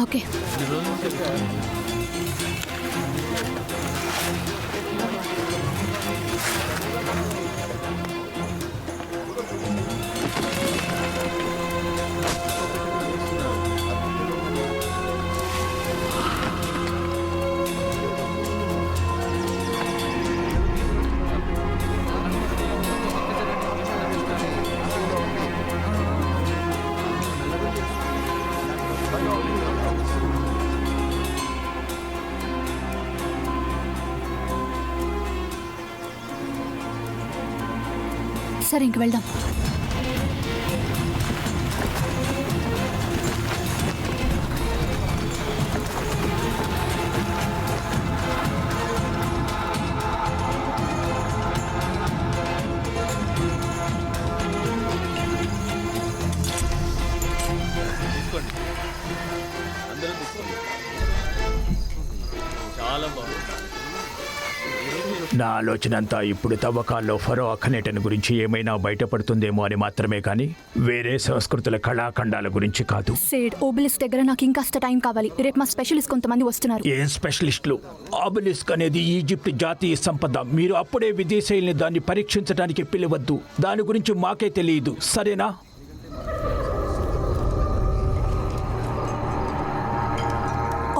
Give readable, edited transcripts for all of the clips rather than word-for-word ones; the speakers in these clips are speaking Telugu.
ఓకే. సరే, ఇంక వెళ్దాం. నా ఆలోచన అంతా ఇప్పుడు తవ్వకాల్లో ఫరో అఖనేటన్ గురించి ఏమైనా బయటపడుతుందేమో అని మాత్రమే, కానీ వేరే సంస్కృతుల కళాఖండాల గురించి కాదు. సేడ్, ఓబెలిస్క్ దగ్గర నాకు ఇంకాస్త టైం కావాలి. రేపు మా స్పెషలిస్ట్ కొంతమంది వస్తున్నారు. ఏం స్పెషలిస్టులు? ఓబెలిస్క్ అనేది ఈజిప్ట్ జాతీయ సంపద. మీరు అప్పుడే విదేశీయుల్ని దాన్ని పరీక్షించడానికి పిలవద్దు. దాని గురించి మాకే తెలియదు, సరేనా?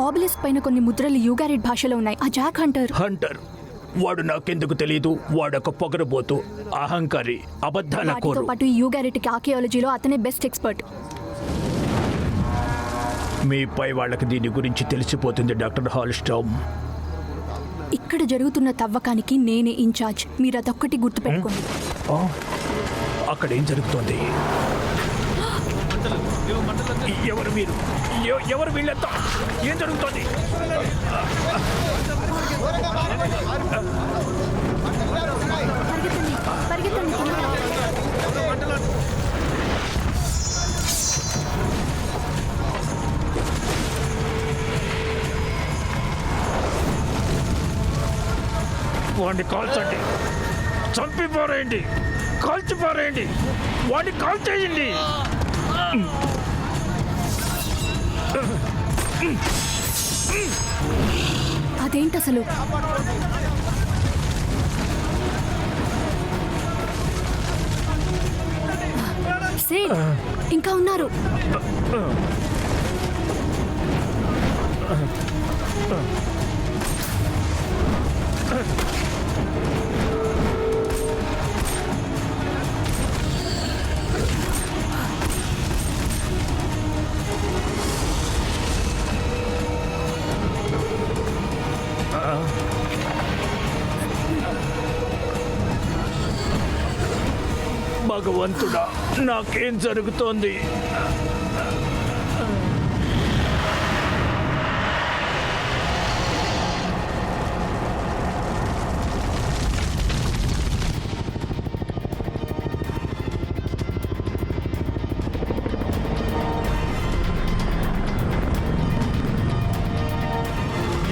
ఓబెలిస్క్ పైన కొన్ని ముద్రలు యూగారిడ్ భాషలో ఉన్నాయి. ఆ జాక్ హంటర్ వాడు నాకెందుకు తెలియదు. వాడొక పొగరబోతు, అహంకారి, అబద్ధాల కోరు. పాటు యూగారిటిక్ ఆర్కియాలజీలో అతనే బెస్ట్ ఎక్స్పర్ట్. మీపై వాళ్ళకి దీని గురించి తెలిసిపోతుంది డాక్టర్ హాల్స్ట్రామ్. ఇక్కడ జరుగుతున్న తవ్వకానికి నేనే ఇన్ఛార్జ్. మీరు అదొక్కటి గుర్తుపెట్టుకోండి. అక్కడ ఏం జరుగుతోంది? ఎవరు మీరు? ఎవరు వీళ్ళంతా? ఏం జరుగుతోంది? వాడిని కాల్చండి, చంపి పారేయండి, కాల్చి పారేయండి, వాడిని కాల్చేయండి. అదేంటి అసలు? సేడ్, ఇంకా ఉన్నారు. భగవంతుడా, నాకేం జరుగుతోంది?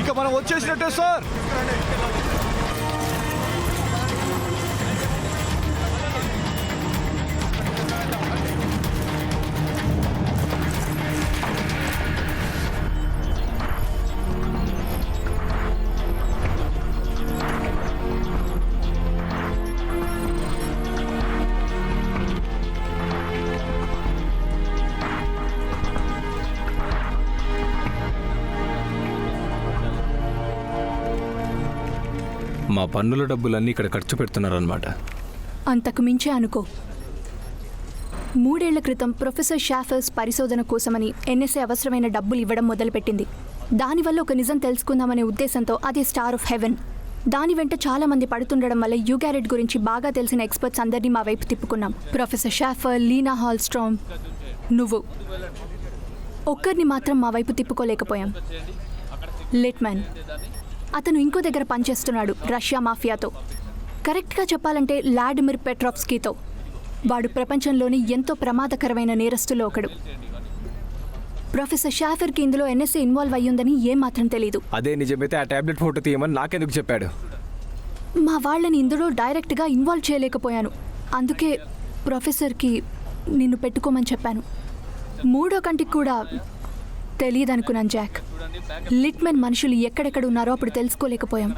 ఇక మనం వచ్చేసినట్టే సార్. మా పన్నుల డబ్బులన్నీ ఇక్కడ ఖర్చు పెడుతున్నారన్నమాట. అంతకు మించే అనుకో. 3 ఏళ్ల క్రితం ప్రొఫెసర్ షాఫర్స్ పరిశోధన కోసమని ఎన్ఎస్ఏ అవసరమైన డబ్బులు ఇవ్వడం మొదలుపెట్టింది. దానివల్ల ఒక నిజం తెలుసుకుందామనే ఉద్దేశంతో అదే స్టార్ ఆఫ్ హెవెన్. దాని వెంట చాలా మంది పడుతుండడం వల్ల యూగారిడ్ గురించి బాగా తెలిసిన ఎక్స్పర్ట్స్ అందరినీ మా వైపు తిప్పుకున్నాం. ప్రొఫెసర్ షాఫర్, లీనా హాల్స్ట్రామ్, నువ్వు. ఒక్కరిని మాత్రం మా వైపు తిప్పుకోలేకపోయాం. లిట్మన్. అతను ఇంకో దగ్గర పనిచేస్తున్నాడు, రష్యా మాఫియాతో. కరెక్ట్గా చెప్పాలంటే వ్లాడిమిర్ పెట్రోవ్స్కీతో. వాడు ప్రపంచంలోని ఎంతో ప్రమాదకరమైన నేరస్తుల్లో ఒకడు. ప్రొఫెసర్ షాఫర్కి ఇందులో ఎన్ఎస్ఏ ఇన్వాల్వ్ అయ్యిందని ఏమాత్రం తెలీదు. అదే నిజమైతే ఆ టాబ్లెట్ ఫోటో తీయమని నాకెందుకు చెప్పాడు? మా వాళ్ళని ఇందులో డైరెక్ట్గా ఇన్వాల్వ్ చేయలేకపోయాను. అందుకే ప్రొఫెసర్కి నిన్ను పెట్టుకోమని చెప్పాను. మూడో కంటికి కూడా తెలియదనుకున్నాను జాక్. లిట్మెన్ మనుషులు ఎక్కడెక్కడ ఉన్నారో అప్పుడు తెలుసుకోలేకపోయాం.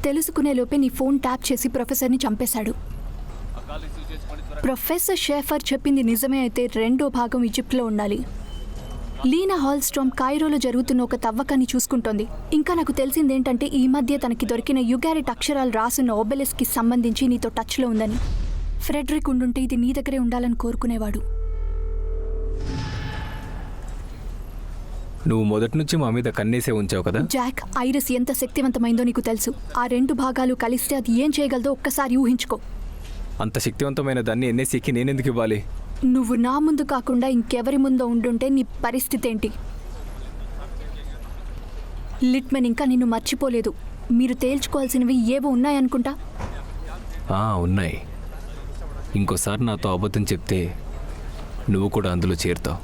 తెలుసుకునే లోపే నీ ఫోన్ ట్యాప్ చేసి ప్రొఫెసర్ని చంపేశాడు. ప్రొఫెసర్ షేఫర్ చెప్పింది నిజమే అయితే రెండో భాగం ఈజిప్ట్లో ఉండాలి. లీనా హాల్స్ట్రామ్ కైరోలో జరుగుతున్న ఒక తవ్వకాన్ని చూసుకుంటోంది. ఇంకా నాకు తెలిసిందేంటంటే ఈ మధ్య తనకి దొరికిన యుగారిట్ అక్షరాలు రాసున్న ఓబెలిస్కి సంబంధించి నీతో టచ్లో ఉందని. ఫ్రెడరిక్ ఉండుంటే ఇది నీ దగ్గరే ఉండాలని కోరుకునేవాడు. నువ్వు మొదటి నుంచి మా మీద కన్నేసే ఉంచావు కదా. జాక్, ఐరిస్ ఎంత శక్తివంతమైందో నీకు తెలుసు. ఆ రెండు భాగాలు కలిస్తే అది ఏం చేయగలదో ఒక్కసారి ఊహించుకో. అంత శక్తివంతమైన దాన్ని ఎన్ఎస్సీకి నేనెందుకు ఇవ్వాలి? నువ్వు నా ముందు కాకుండా ఇంకెవరి ముందో ఉండుంటే నీ పరిస్థితి ఏంటి? లిట్మెన్ ఇంకా నిన్ను మర్చిపోలేదు. మీరు తేల్చుకోవాల్సినవి ఏవో ఉన్నాయనుకుంటా. ఉన్నాయి. ఇంకోసారి నాతో అబద్ధం చెప్తే నువ్వు కూడా అందులో చేరుతావు.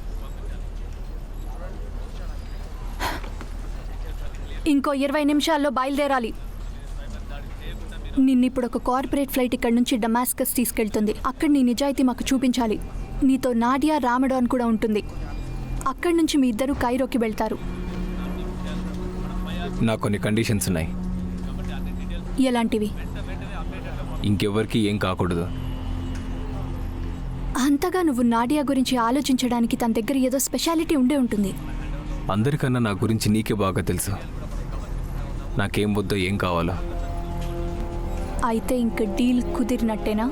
ఇంకో 20 నిమిషాల్లో బయలుదేరాలి. నిన్నిప్పుడు ఒక కార్పొరేట్ ఫ్లైట్ ఇక్కడి నుంచి డమాస్కస్ తీసుకెళ్తుంది. అక్కడ నీ నిజాయితీ మాకు చూపించాలి. నీతో నాడియా రామడాన్ కూడా ఉంటుంది. అక్కడి నుంచి మీ ఇద్దరు కైరోకి వెళ్తారు. నాకు కొన్ని కండిషన్స్ ఉన్నాయి. ఎలాంటివి? ఇంకెవ్వరికి ఏం కాకూడదు. అంతగా నువ్వు నాడియా గురించి ఆలోచించడానికి తన దగ్గర ఏదో స్పెషాలిటీ ఉండే ఉంటుంది. అందరికన్నా నా గురించి నీకే బాగా తెలుసు. నాకేం వద్దో ఏం కావాలో. అయితే ఇంక డీల్ కుదిరినట్టేనా?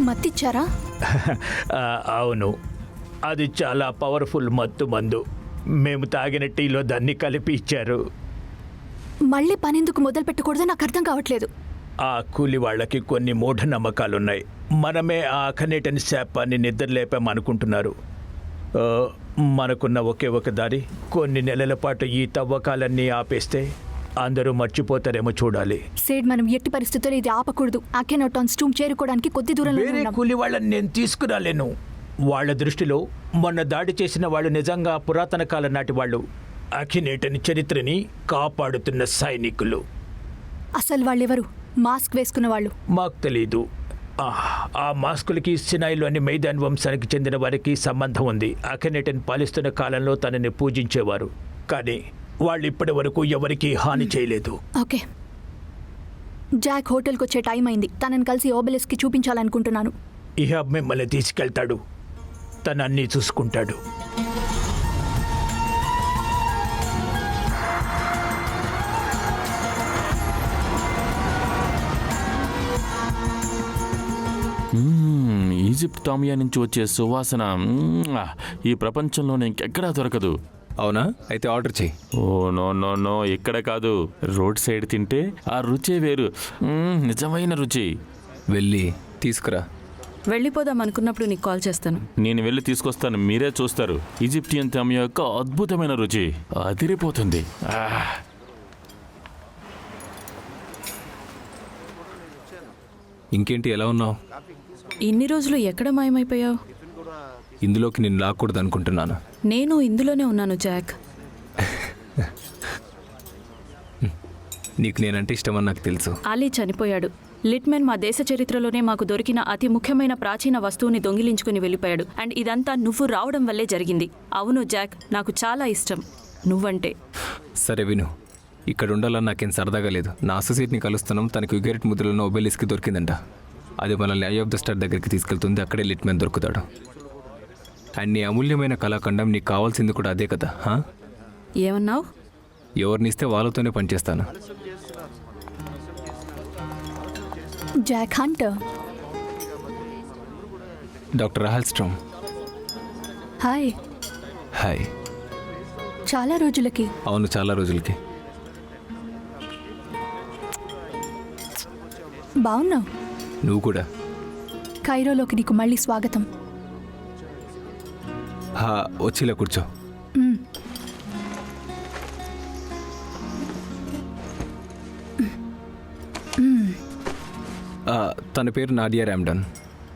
మత్తిచ్చారా? అవును, అది చాలా పవర్ఫుల్ మత్తు మందు. మేము తాగిన టీలో దాన్ని కలిపి ఇచ్చారు. మళ్ళీ పనెందుకు మొదలు పెట్టకూడదో నాకు అర్థం కావట్లేదు. ఆ కూలి వాళ్ళకి కొన్ని మూఢనమ్మకాలున్నాయి. మనమే ఆ అఖనేటని శాపాన్ని నిద్రలేపామనుకుంటున్నారు. మనకున్న ఒకే ఒక దారి, కొన్ని నెలల పాటు ఈ తవ్వకాలన్నీ ఆపేస్తే అందరూ మర్చిపోతారేమో చూడాలి. సేడ్, మనం ఎట్టి పరిస్థితుల్లో ఇది ఆపకూడదు. అఖెనోటాన్ స్టూమ్ చేరుకోవడానికి కొద్ది దూరంలో వేరే ఉన్నాం. కూలి వాళ్ళని నేను తీసుకురాలేను. వాళ్ళ దృష్టిలో మొన్న దాడి చేసిన వాళ్ళు నిజంగా పురాతన కాలం నాటి వాళ్ళు, అఖినేటని చరిత్రని కాపాడుతున్న సైనికులు. అసలు వాళ్ళెవరు? మాస్క్ వేసుకున్న వాళ్ళు? మాకు తెలీదు. ఆ మాస్కులకి సినాయిలోని మైదాన్ వంశానికి చెందిన వారికి సంబంధం ఉంది. అఖినేటన్ పాలిస్తున్న కాలంలో తనని పూజించేవారు. కానీ వాళ్ళు ఇప్పటి వరకు ఎవరికీ హాని చేయలేదు. ఓకే, జాక్ హోటల్కి వచ్చే టైం అయింది. తనని కలిసి ఓబెలిస్కి చూపించాలనుకుంటున్నాను. ఇహ మిమ్మల్ని తీసుకెళ్తాడు. తను అన్నీ చూసుకుంటాడు. ఈజిప్ట్ తామియా నుంచి వచ్చే సువాసన ఈ ప్రపంచంలోనే ఇంకెక్కడా దొరకదు. అవునా? అయితే ఆర్డర్ చేయి. ఓ నో నో నో, ఇక్కడ కాదు. రోడ్ సైడ్ తింటే ఆ రుచే వేరు. నిజమైన రుచి. వెళ్ళి తీసుకురా. వెళ్ళిపోదాం అనుకున్నప్పుడు నీకు కాల్ చేస్తాను. నేను వెళ్ళి తీసుకొస్తాను, మీరే చూస్తారు. ఈజిప్టియన్ తామియా యొక్క అద్భుతమైన రుచి అదిరిపోతుంది. ఇంకేంటి, ఎలా ఉన్నావు? ఇన్ని రోజులు ఎక్కడ మాయమైపోయావు? ఇందులోకి నేను లాక్కూడదు అనుకుంటున్నాను. నేను ఇందులోనే ఉన్నాను జాక్. నీకు నేనంటే ఇష్టమని నాకు తెలుసు. అలీ చనిపోయాడు. లిట్మెన్ మా దేశ చరిత్రలోనే మాకు దొరికిన అతి ముఖ్యమైన ప్రాచీన వస్తువుని దొంగిలించుకుని వెళ్ళిపోయాడు. అండ్ ఇదంతా నువ్వు రావడం వల్లే జరిగింది. అవును జాక్, నాకు చాలా ఇష్టం నువ్వంటే. సరే విను, ఇక్కడ ఉండాలని నాకేం సరదాగా లేదు. నా అసోసియేట్ని కలుస్తున్నాం. తనకు యుగెరిట్ ముద్రలో ఓబెలిస్కి దొరికిందంట. అది మనల్ని ఐ ఆఫ్ ద స్టార్ దగ్గరికి తీసుకెళ్తుంది. అక్కడే లిట్మెన్ దొరుకుతాడు. అండ్ నీ అమూల్యమైన కళాఖండం నీకు కావాల్సింది కూడా అదే కదా? ఏమన్నావు? ఎవరినిస్తే వాళ్ళతోనే పనిచేస్తాను. Jack Hunter. Doctor Hallstrom. Hi. Hi. చాలా రోజులకి. అవును, చాలా రోజులకి. బాగున్నావు. నువ్వు కూడా. కైరోలోకి నీకు మళ్ళీ స్వాగతం. వచ్చిలా కూర్చో. మ్. తన పేరు నాడియా రామ్డన్.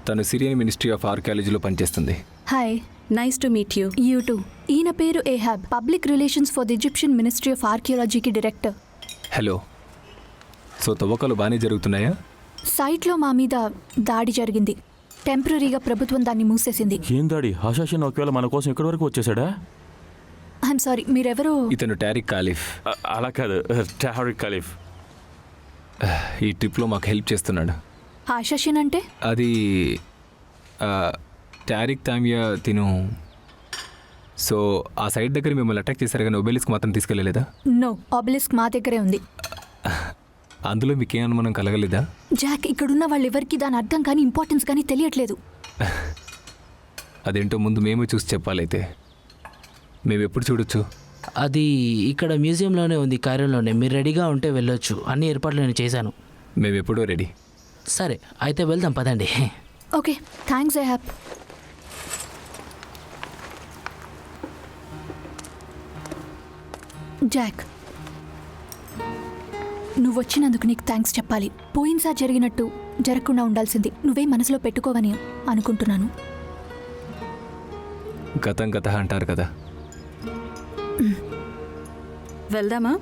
తను సిరియన్ మినిస్ట్రీ ఆఫ్ ఆర్కియాలజీలో పనిచేస్తుంది. Hi. Nice to meet you. You too. ఈయన పేరు Ehab, public relations for the Egyptian ministry of ఆర్కియాలజీకి డైరెక్టర్. హలో. సో తవ్వకాలు బాగానే జరుగుతున్నాయా? సైట్లో మా మీద దాడి జరిగింది. టెంపరీగా ప్రభుత్వం దాన్ని మూసేసింది. ఏం దాడి? హషాషన్ ఒకవేళ మన కోసం ఇక్కడి వరకు వచ్చేసాడా? ఐఎమ్ సారీ, మీరెవరో? ఇతను టారిక్ ఖలీఫ్. అలా కాదు, టారిక్ ఖలీఫ్. ఈ ట్రిప్లో మాకు హెల్ప్ చేస్తున్నాడు. ఆశాషన్ అంటే? అది టారిక్ తామియా తిను. సో ఆ సైడ్ దగ్గర మిమ్మల్ని అటాక్ చేశారు కానీ ఒబెలిస్క్ మాత్రం తీసుకెళ్ళలేదా? నో, ఆబెలిస్క్ మా దగ్గరే ఉంది. అందులో మీకేం అనుమానం కలగలేదా? జాక్, ఇక్కడున్న వాళ్ళెవరికి దాని అర్థం కానీ ఇంపార్టెన్స్ కానీ తెలియట్లేదు. అదేంటో ముందు మేము చూసి చెప్పాలైతే. మేము ఎప్పుడు చూడొచ్చు? అది ఇక్కడ మ్యూజియంలోనే ఉంది, కైరోలోనే. మీరు రెడీగా ఉంటే వెళ్ళొచ్చు. అన్ని ఏర్పాట్లు నేను చేశాను. మేము ఎప్పుడో రెడీ. సరే, అయితే వెళ్దాం పదండి. Okay, thanks ఏహాబ్. జాక్, నువ్వు వచ్చినందుకు నీకు థ్యాంక్స్ చెప్పాలి. పోయినసారి జరిగినట్టు జరగకుండా ఉండాల్సింది. నువ్వే మనసులో పెట్టుకోవని అనుకుంటున్నాను. గతం గత అంటారు కదా. వెళ్దామా?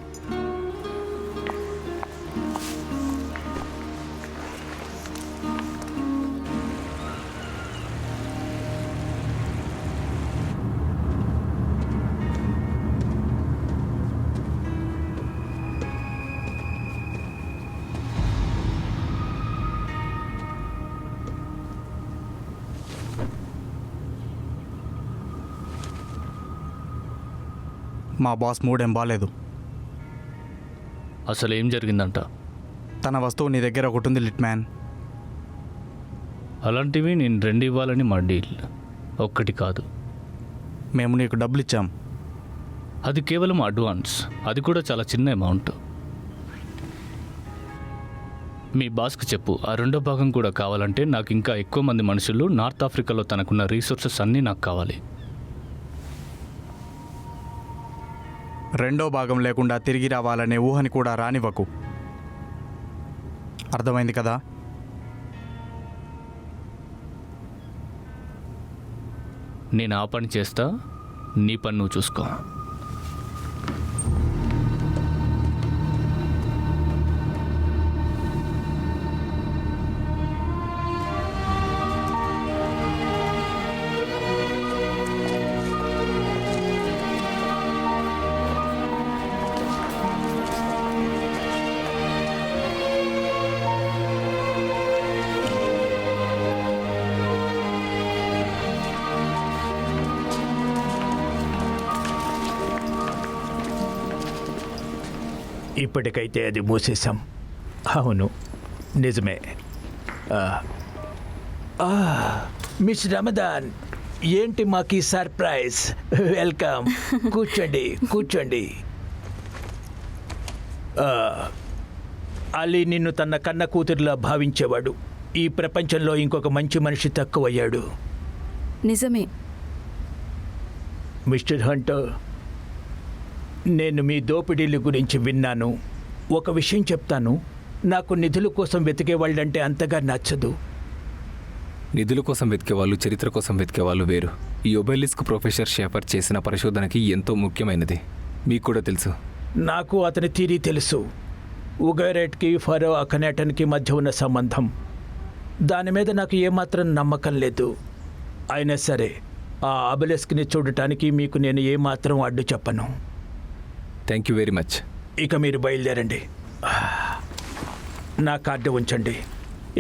మా బాస్ మూడేం బాలేదు. అసలు ఏం జరిగిందంట? తన వస్తువు నీ దగ్గర ఒకటి ఉంది లిట్ మ్యాన్. అలాంటివి నేను 2 ఇవ్వాలని మా డీల్. ఒక్కటి కాదు. మేము నీకు డబ్బులు ఇచ్చాం. అది కేవలం అడ్వాన్స్. అది కూడా చాలా చిన్న అమౌంట్. మీ బాస్కి చెప్పు, ఆ 2వ భాగం కూడా కావాలంటే నాకు ఇంకా ఎక్కువ మంది మనుషులు నార్త్ ఆఫ్రికాలో తనకున్న రీసోర్సెస్ అన్నీ నాకు కావాలి. 2వ భాగం లేకుండా తిరిగి రావాలనే ఊహని కూడా రానివ్వకు. అర్థమైంది కదా? నేను ఆ పని చేస్తా, నీ పని నువ్వు చూసుకో. ఇప్పటికైతే అది మూసేశాం. అవును, నిజమే. మిస్ రమదాన్, ఏంటి మాకు ఈ సర్ప్రైజ్? వెల్కమ్. కూర్చోండి, కూర్చోండి. అలీ నిన్ను తన కన్న కూతురులా భావించేవాడు. ఈ ప్రపంచంలో ఇంకొక మంచి మనిషి తక్కువయ్యాడు. నిజమే. మిస్టర్ హంటర్, నేను మీ దోపిడీల గురించి విన్నాను. ఒక విషయం చెప్తాను, నాకు నిధుల కోసం వెతికే వాళ్ళంటే అంతగా నచ్చదు. నిధుల కోసం వెతికే వాళ్ళు, చరిత్ర కోసం వెతికే వాళ్ళు వేరు. ఈ ఒబెలిస్క్ ప్రొఫెసర్ షెఫర్ చేసిన పరిశోధనకి ఎంతో ముఖ్యమైనది. మీకు కూడా తెలుసు. నాకు అతని థియరీ తెలుసు. ఉగైరెట్కి ఫరో అఖనేటన్కి మధ్య ఉన్న సంబంధం. దాని మీద నాకు ఏమాత్రం నమ్మకం లేదు. అయినా సరే ఆ ఒబెలిస్క్ని చూడటానికి మీకు నేను ఏమాత్రం అడ్డు చెప్పను. Thank you very much. ఇక మీరు బయలుదేరండి. నా కార్డు ఉంచండి.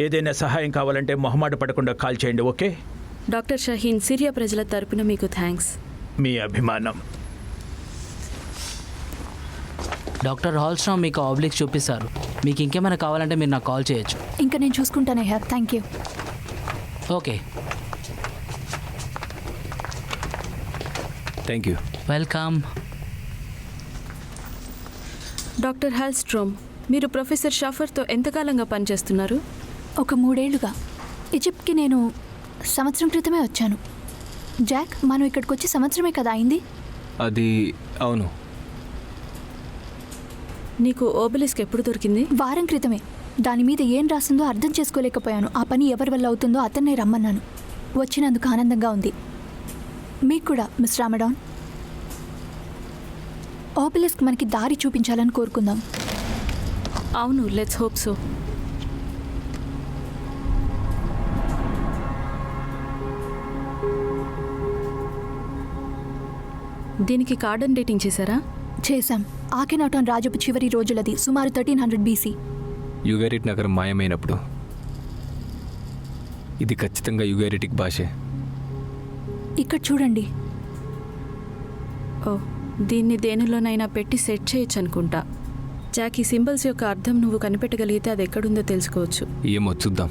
ఏదైనా సహాయం కావాలంటే మొహమాట పడకుండా కాల్ చేయండి. ఓకే? డాక్టర్ షహీన్, సిరియా ప్రజల తరపున మీకు థ్యాంక్స్. మీ అభిమానం. డాక్టర్ హాల్స్ట్రామ్ మీకు ఆబ్లిక్స్ చూపిస్తారు. మీకు ఇంకేమైనా కావాలంటే మీరు నాకు కాల్ చేయొచ్చు. ఇంకా నేను చూసుకుంటానే హ్యావ్. Thank you. Okay, thank you. Welcome. Doctor Hallstrom, మీరు ప్రొఫెసర్ షాఫర్తో ఎంతకాలంగా పనిచేస్తున్నారు? ఒక 3 ఏళ్లుగా. ఈజిప్ట్కి నేను సంవత్సరం క్రితమే వచ్చాను. జాక్, మనం ఇక్కడికి వచ్చి సంవత్సరమే కదా అయింది. అది అవును. నీకు ఓబెలిస్క్ ఎప్పుడు దొరికింది? వారం క్రితమే. దాని మీద ఏం రాసిందో అర్థం చేసుకోలేకపోయాను. ఆ పని ఎవరి వల్ల అవుతుందో అతన్నే రమ్మన్నాను. వచ్చినందుకు ఆనందంగా ఉంది. మీకు కూడా, మిస్ రామడాన్. ఓబెలిస్క్ మనకి దారి చూపించాలని కోరుకుందాం. అవును, లెట్స్ హోప్ సో. దీనికి కార్డన్ డేటింగ్ చేశారా? చేశాం. ఆకెనాటాన్ రాజపు చివరి రోజులది, సుమారు 1300 BC. యుగేరిట్ నగరం మాయమైనప్పుడు. ఇది ఖచ్చితంగా యుగేరిటిక్ భాషే. ఇక్కడ చూడండి. ఓ, దీన్ని దేనిలోనైనా పెట్టి సెట్ చేయొచ్చు అనుకుంటా. జాక్, ఈ సింబల్స్ యొక్క అర్థం నువ్వు కనిపెట్టగలిగితే అది ఎక్కడుందో తెలుసుకోవచ్చు. ఏమో చూద్దాం.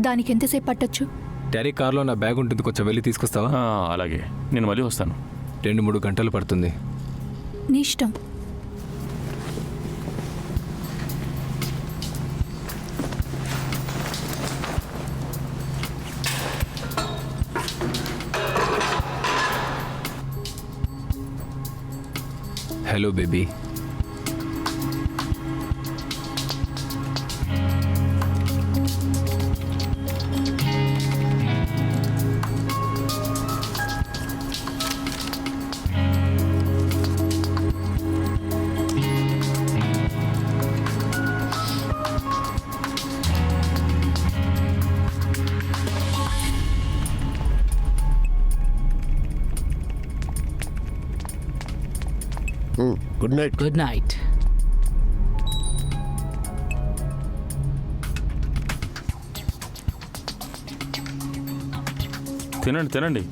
దానికి ఎంతసేపు పట్టొచ్చు? డాడీ, కార్లో నా బ్యాగ్ ఉంటుంది, కొంచెం వెళ్ళి తీసుకొస్తావా? అలాగే, నేను మళ్ళీ వస్తాను. 2-3 గంటలు పడుతుంది. నీ ఇష్టం. Hello baby. Good night. Good night. తినండి తినండి.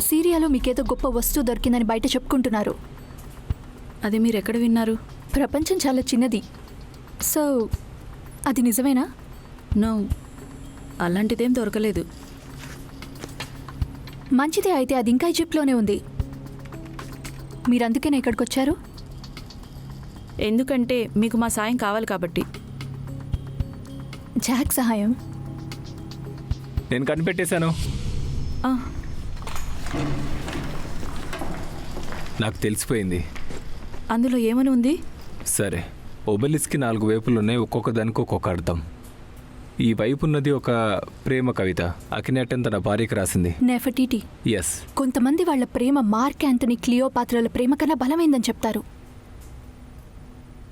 సిరియాలో మీకేదో గొప్ప వస్తువు దొరికిందని బయట చెప్పుకుంటున్నారు. అది మీరు ఎక్కడ విన్నారు? ప్రపంచం చాలా చిన్నది. సో అది నిజమేనా? నో, అలాంటిదేం దొరకలేదు. మంచిదే, అయితే అది ఇంకా ఈజిప్ట్లోనే ఉంది. మీరందుకేనా ఇక్కడికి వచ్చారు? ఎందుకంటే మీకు మా సాయం కావాలి కాబట్టి. జాక్ సహాయం? నేను కనిపెట్టేశాను. ఆ, నాకు తెలిసిపోయింది. అందులో ఏమని ఉంది? సరే, ఒబెలిస్కి 4 వైపులు ఉన్నాయి, ఒక్కొక్క దానికి ఒక్కొక్క అర్థం. ఈ వైపు ఉన్నది ఒక ప్రేమ కవిత. అకినేటన్ తన భార్యకి రాసింది. నెఫర్టిటీ. ఎస్. కొంతమంది వాళ్ళ ప్రేమ మార్క్ యాంథనీ క్లియోపాత్రల ప్రేమ కన్నా బలమైందని చెప్తారు.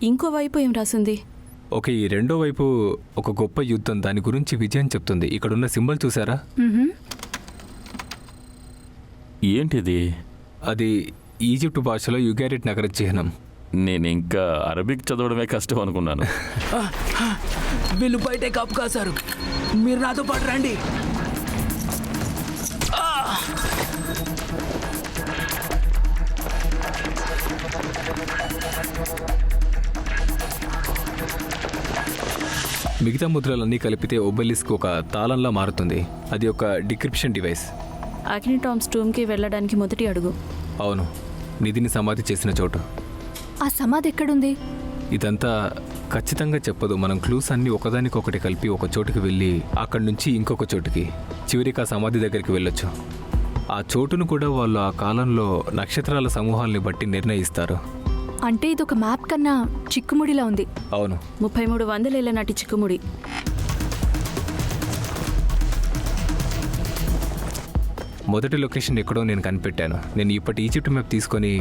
ఇంకో వైపు ఏం రాసింది? ఓకే, ఈ రెండో వైపు ఒక గొప్ప యుద్ధం, దాని గురించి విజయం చెప్తుంది. ఇక్కడున్న సింబల్ చూసారా? ఏంటిది? అది ఈజిప్ట్ భాషలో యుగేరిట్ నగర చిహ్నం. నేను ఇంకా అరబిక్ చదవడమే కష్టం అనుకున్నాను. వీళ్ళు బయటే కాపు కాశారు, మీరు నాతో పాటు రండి. మిగతా ముద్రలన్నీ కలిపితే ఒబెలిస్క్ ఒక తాళంలా మారుతుంది. అది ఒక డిక్రిప్షన్ డివైస్. అకినిటామ్స్ టూమ్కి వెళ్ళడానికి మొదటి అడుగు. అవును, నిధిని సమాధి చేసిన చోటు. ఆ సమాధి ఎక్కడుంది? ఇదంతా ఖచ్చితంగా చెప్పదు. మనం క్లూస్ అన్నీ ఒకదానికొకటి కలిపి ఒక చోటుకి వెళ్ళి అక్కడి నుంచి ఇంకొక చోటుకి, చివరికి ఆ సమాధి దగ్గరికి వెళ్ళొచ్చు. ఆ చోటును కూడా వాళ్ళు ఆ కాలంలో నక్షత్రాల సమూహాల్ని బట్టి నిర్ణయిస్తారు. అంటే ఇది ఒక మ్యాప్ కన్నా చిక్కుముడిలా ఉంది. అవును, 3300 ఏళ్ల నాటి చిక్కుముడి. మొదటి లొకేషన్ ఎక్కడో నేను కనిపెట్టాను. నేను ఇప్పటి ఈజిప్ట్ మ్యాప్ తీసుకొని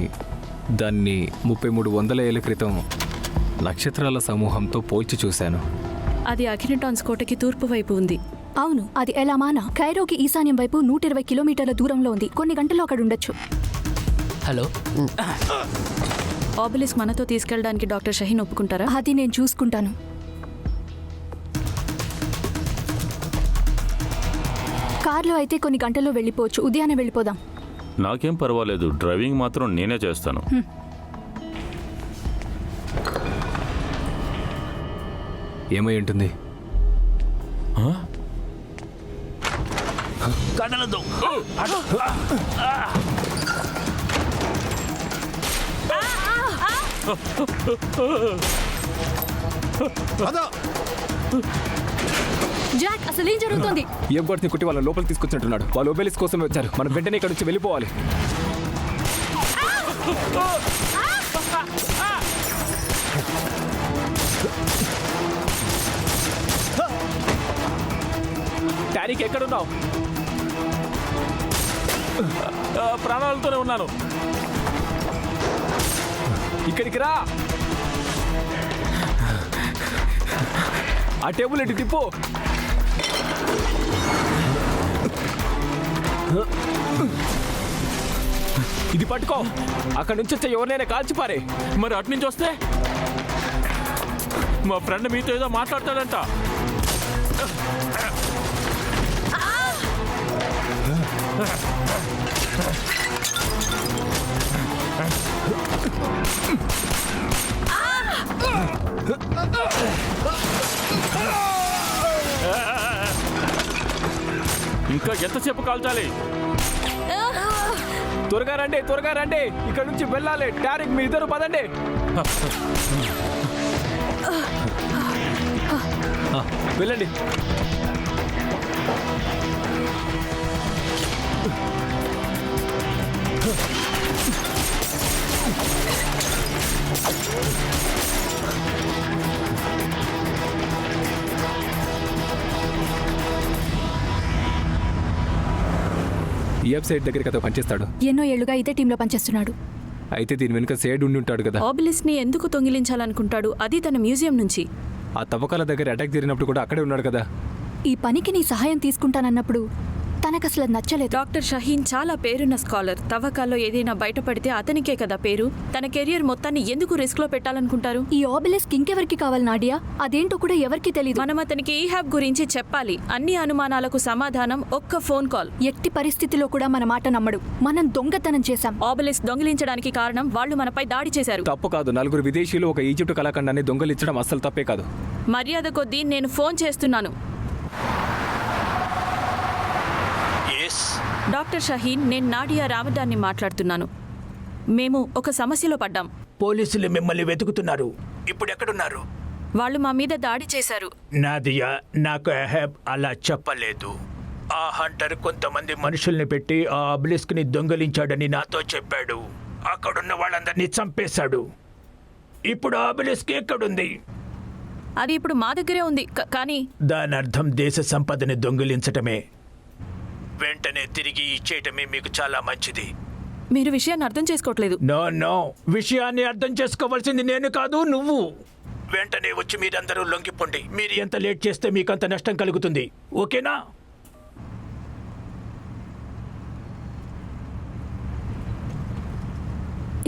దాన్ని 3300 ఏళ్ల క్రితం నక్షత్రాల సమూహంతో పోల్చి చూశాను. అది అకినిటాన్స్ కోటకి తూర్పు వైపు ఉంది. అవును, అది ఎలామానా కైరోకి ఈశాన్యం వైపు 120 కిలోమీటర్ల దూరంలో ఉంది. కొన్ని గంటల్లో అక్కడ ఉండొచ్చు. హలో, ఓబెలిస్క్ మనతో తీసుకెళ్ళడానికి డాక్టర్ షహీన్ ఒప్పుకుంటారా? అది నేను చూసుకుంటాను. కార్లో అయితే కొన్ని గంటల్లో వెళ్ళిపోవచ్చు. ఉదయాన్నే వెళ్ళిపోదాం. నాకేం పర్వాలేదు, డ్రైవింగ్ మాత్రం నేనే చేస్తాను. ఏమై ఉంటుంది? కదలదు. జాక్, అసలు ఏం జరుగుతుంది? ఏం కొడుతుని కుట్టి వాళ్ళ లోపలికి తీసుకొచ్చినట్టున్నాడు. వాళ్ళు ఒబెలిస్ కోసం వచ్చారు. మనం వెంటనే ఇక్కడ నుంచి వెళ్ళిపోవాలి. టారీకి ఎక్కడున్నావు? ప్రాణాలతోనే ఉన్నాను. ఇక్కడికి రా. ఆ టేబుల్ ఇటు తిప్పు. ఇది పట్టుకో. అక్కడి నుంచి వచ్చే ఎవరినైనా కాల్చిపారే. మరి అటు నుంచి వస్తే మా ఫ్రెండ్ మీతో ఏదో మాట్లాడతాడంట. ఇంకా ఎంతసేపు కాల్చాలి? త్వరగా రండి, త్వరగా రండి. ఇక్కడ నుంచి వెళ్ళాలి. టారిక్, మీ ఇద్దరు పదండి. వెళ్ళండి. ఈ వెబ్సైట్ దగ్గరికి అతను పనిచేస్తాడు. ఎన్నో ఏళ్లుగా ఇదే టీంలో పనిచేస్తున్నాడు. అయితే దీని వెనుక సేడ్ ఉండి ఉంటాడు కదా. ఆబిలిస్క్ ని ఎందుకు దొంగిలించాలనుకుంటాడు? అది తన మ్యూజియం నుంచి. ఆ తవ్వకాల దగ్గర అటాక్ జరిగినప్పుడు కూడా అక్కడే ఉన్నాడు కదా. ఈ పనికి నీ సహాయం తీసుకుంటానన్నప్పుడు తనకసలు నచ్చలేదు. డాక్టర్ షహీన్ చాలా పేరున్న స్కాలర్. తవ్వకాల్లో ఏదైనా బయటపడితే అతనికే కదా పేరు. తన కెరియర్ మొత్తాన్ని ఎందుకు రిస్క్ లో పెట్టాలనుకుంటారు? ఈ ఆబెలిస్క్ ఇంకెవరికి కావాలి నాడియా? అదేంటో కూడా ఎవరికి తెలియదు. మనం అతనికి ఈ హ్యాబ్ గురించి చెప్పాలి. అన్ని అనుమానాలకు సమాధానం ఒక్క ఫోన్ కాల్. ఎట్టి పరిస్థితిలో కూడా మన మాట నమ్మడు. మనం దొంగతనం చేశాం. ఆబెలిస్క్ దొంగిలించడానికి కారణం వాళ్ళు మనపై దాడి చేశారు. తప్పు కాదు. 4 విదేశీయులు ఒక ఈజిప్ట్ కళాఖండాన్ని దొంగలించడం అస్సలు తప్పే కాదు. మర్యాద కొద్దీ నేను ఫోన్ చేస్తున్నాను. డాక్టర్ షహీన్, నేను నాడియా రామదాన్ని మాట్లాడుతున్నాను. మేము ఒక సమస్యలో పడ్డాం. పోలీసులు మిమ్మల్ని వెతుకుతున్నారు. ఇప్పుడు ఎక్కడున్నారు? వాళ్ళు మా మీద దాడి చేశారు. నాదియా, నాకు అహబ్ అలా చెప్పలేదు. ఆ హంటర్ కొంతమంది మనుషుల్ని పెట్టి ఆ ఆబెలిస్క్ ని దొంగలించాడని నాతో చెప్పాడు. అక్కడున్న వాళ్ళందరినీ చంపేశాడు. ఇప్పుడు ఆబెలిస్క్ ఎక్కడుంది? అది ఇప్పుడు మా దగ్గరే ఉంది. కానీ దాని అర్థం దేశ సంపదని దొంగిలించటమే. వెంటనే తిరిగి ఇచ్చేయటమే మీకు చాలా మంచిది. మీరు విషయాన్ని అర్థం చేసుకోవట్లేదు. నో, విషయాన్ని అర్థం చేసుకోవాల్సింది నేను కాదు, నువ్వు. వెంటనే వచ్చి మీరందరూ లొంగిపోండి. మీరు ఎంత లేట్ చేస్తే మీకంత నష్టం కలుగుతుంది. ఓకేనా?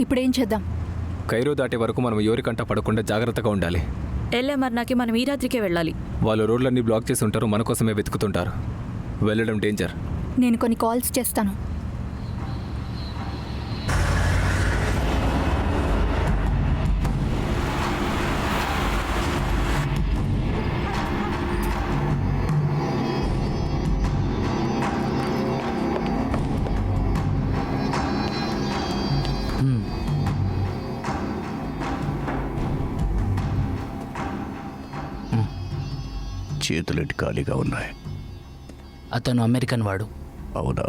ఇప్పుడేం చేద్దాం? కైరో దాటే వరకు మనం ఎవరికంట పడకుండా జాగ్రత్తగా ఉండాలి. ఎల్ఎంఆర్నాకి మనం ఈ రాత్రికే వెళ్ళాలి. వాళ్ళు రోడ్లన్నీ బ్లాక్ చేసి ఉంటారు. మన కోసమే వెతుకుతుంటారు. వెళ్ళడం డేంజర్. నేను కొన్ని కాల్స్ చేస్తాను. చేతులెట్టి ఖాళీగా ఉన్నాయి. అతను అమెరికన్ వాడు. అవునా?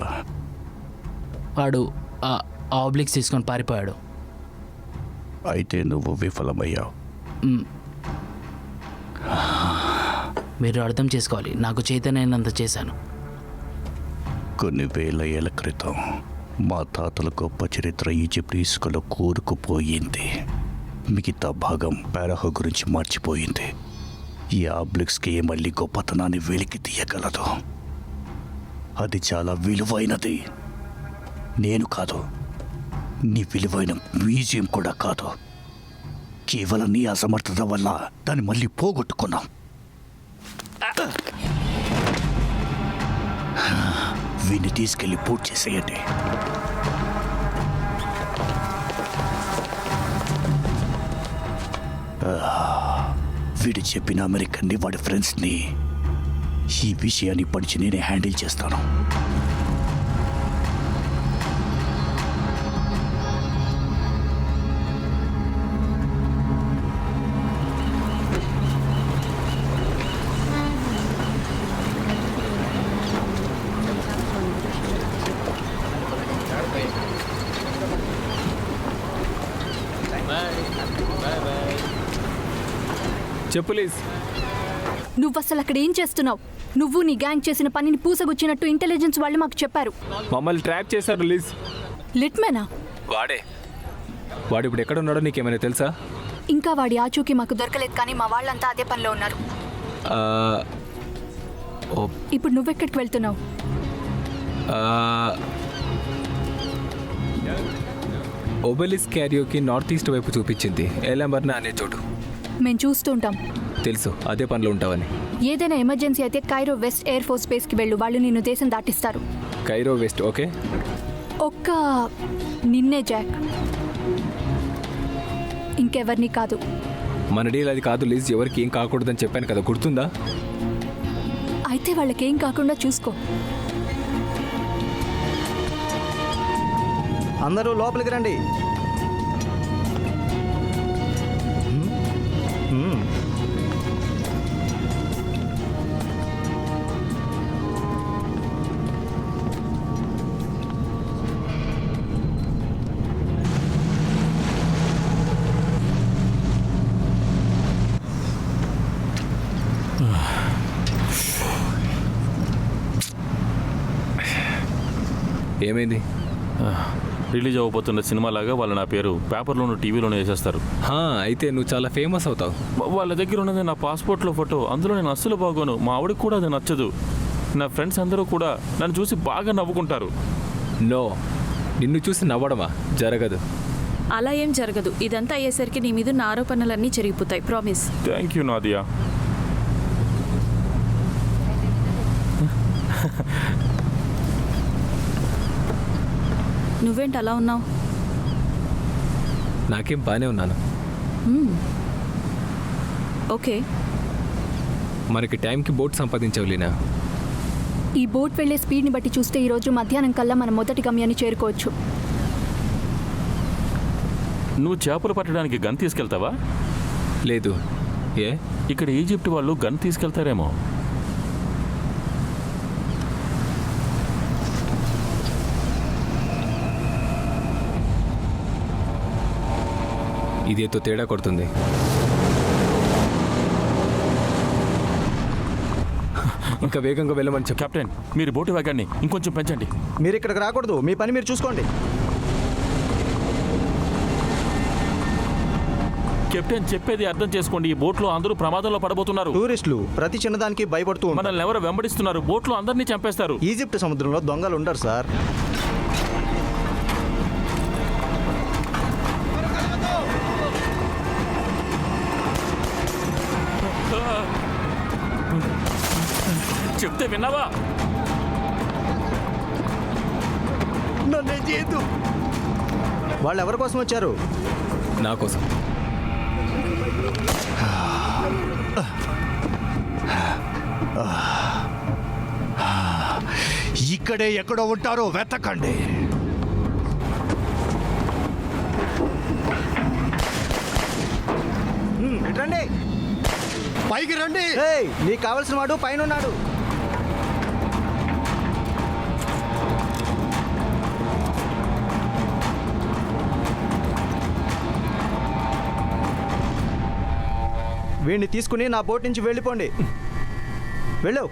వాడు ఆ ఆబ్లిక్స్ తీసుకొని పారిపోయాడు. అయితే నువ్వు విఫలమయ్యావు. మీరు అర్థం చేసుకోవాలి. నాకు చేతనైనంత చేశాను. కొన్ని వేల ఏళ్ల క్రితం మా తాతల గొప్ప చరిత్ర ఈజిప్ట్ ఇసుకలో కూరుకుపోయింది. మిగతా భాగం పారాహో గురించి మర్చిపోయింది. ఈ ఆబ్లిక్స్కి మళ్ళీ గొప్పతనాన్ని వెలికి తీయగలదు. అది చాలా విలువైనది. నేను కాదు, నీ విలువైన మ్యూజియం కూడా కాదు. కేవలం నీ అసమర్థత వల్ల దాన్ని మళ్ళీ పోగొట్టుకున్నాం. వీడిని తీసుకెళ్లి పూర్తి చేసేయండి. వీడు చెప్పిన అమెరికన్ని వాడి ఫ్రెండ్స్ని ఈ విషయాన్ని పడిచి నేనే హ్యాండిల్ చేస్తాను. చెప్పు లీజ్. నువ్వు అసలు అక్కడ ఏం చేస్తున్నావు? నువ్వు నీ గ్యాంగ్ చేసిన పనిని పూసగుచ్చినట్టు ఇంటెలిజెన్స్ వాళ్ళు మాకు చెప్పారు. మమ్మల్ని ట్రాప్ చేశారు లీజ్. లిట్మేనా? వాడు ఇప్పుడు ఎక్కడ ఉన్నాడో నీకేమైనా తెలుసా? ఇంకా వాడి ఆచూకీ మాకు దొరకలేదు, కానీ మా వాళ్ళంతా అదే పనిలో ఉన్నారు. ఆ, ఓ, ఇప్పుడు నువ్వెక్కడికి వెళ్తున్నావు? ఆ, ఒబెలిస్ క్యారియోకి నార్త్ ఈస్ట్ వైపు చూపించింది, ఎలాంబర్నా అనే చోటు. మేము చూస్తూ ఉంటాం. తెలుసు, అదే పనిలో ఉంటావని. ఏదైనా ఎమర్జెన్సీ అయితే కైరో వెస్ట్ ఎయిర్ ఫోర్స్ బేస్కి వెళ్ళు, వాళ్ళు నిన్ను దేశం దాటిస్తారు. Cairo west, okay. ఒక్క నిన్నే జాక్, ఇంకెవరిని కాదు. మన డీల్ అది కాదు లీజ్. ఎవరికి ఏం కాకూడదని చెప్పాను కదా, గుర్తుందా? అయితే వాళ్ళకేం కాకుండా చూసుకో. అందరూ లోపలికి రండి. ఏమైంది? రిలీజ్ అవ్వబోతున్న సినిమాలాగా వాళ్ళు నా పేరు పేపర్లోనూ టీవీలోనూ వేసేస్తారు. అయితే నువ్వు చాలా ఫేమస్ అవుతావు. వాళ్ళ దగ్గర ఉన్నది నా పాస్పోర్ట్లో ఫోటో. అందులో నేను అస్సలు బాగోను. మా ఆవిడకి కూడా అది నచ్చదు. నా ఫ్రెండ్స్ అందరూ కూడా నన్ను చూసి బాగా నవ్వుకుంటారు. నో, నిన్ను చూసి నవ్వడమా? జరగదు. అలా ఏం జరగదు. ఇదంతా అయ్యేసరికి నీ మీద ఉన్న ఆరోపణలన్నీ చెరిగిపోతాయి, ప్రామిస్. Thank you Nadia. నువ్వేంటి అలా ఉన్నావు? నాకేం బాగానే ఉన్నాను. ఓకే. మనకి టైంకి బోట్ సంపాదించావు లీనా. ఈ బోట్ వెళ్లే స్పీడ్ని బట్టి చూస్తే ఈరోజు మధ్యాహ్నం కల్లా మనం మొదటి గమ్యాన్ని చేరుకోవచ్చు. నువ్వు చేపలు పట్టడానికి గన్ తీసుకెళ్తావా? లేదు. ఏ? ఇక్కడ ఈజిప్ట్ వాళ్ళు గన్ తీసుకెళ్తారేమో. ఇదేతో తేడా కొడుతుంది. ఇంకా వేగంగా వెళ్ళమని చెప్పు. కెప్టెన్, మీరు బోటు వేగాన్ని ఇంకొంచెం పెంచండి. మీరు ఇక్కడికి రాకూడదు. మీ పని మీరు చూసుకోండి. కెప్టెన్, చెప్పేది అర్థం చేసుకోండి. ఈ బోట్లో అందరూ ప్రమాదంలో పడబోతున్నారు. టూరిస్టులు ప్రతి చిన్నదానికి భయపడుతూ ఉంటారు. మనల్ని ఎవరు వెంబడిస్తున్నారు? బోట్లో అందరినీ చంపేస్తారు. ఈజిప్ట్ సముద్రంలో దొంగలు ఉండరు సార్. చెప్తే విన్నావా? నన్నేం చేయొద్దు. వాళ్ళు ఎవరి కోసం వచ్చారు? నా కోసం. ఇక్కడే ఎక్కడో ఉంటారో వెతకండి. రండి, పైకి రండి. నీకు కావలసిన వాడు పైన ఉన్నాడు. వీడిని తీసుకుని నా బోట్ నుంచి వెళ్ళిపోండి. వెళ్ళు.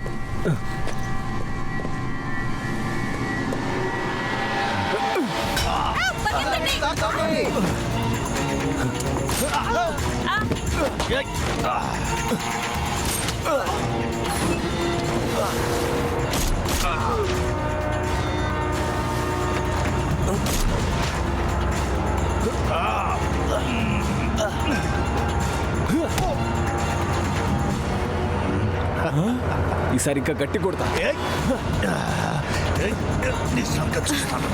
ఈసారి ఇంకా గట్టి కొడతా. నీ సంగతి చూస్తాను.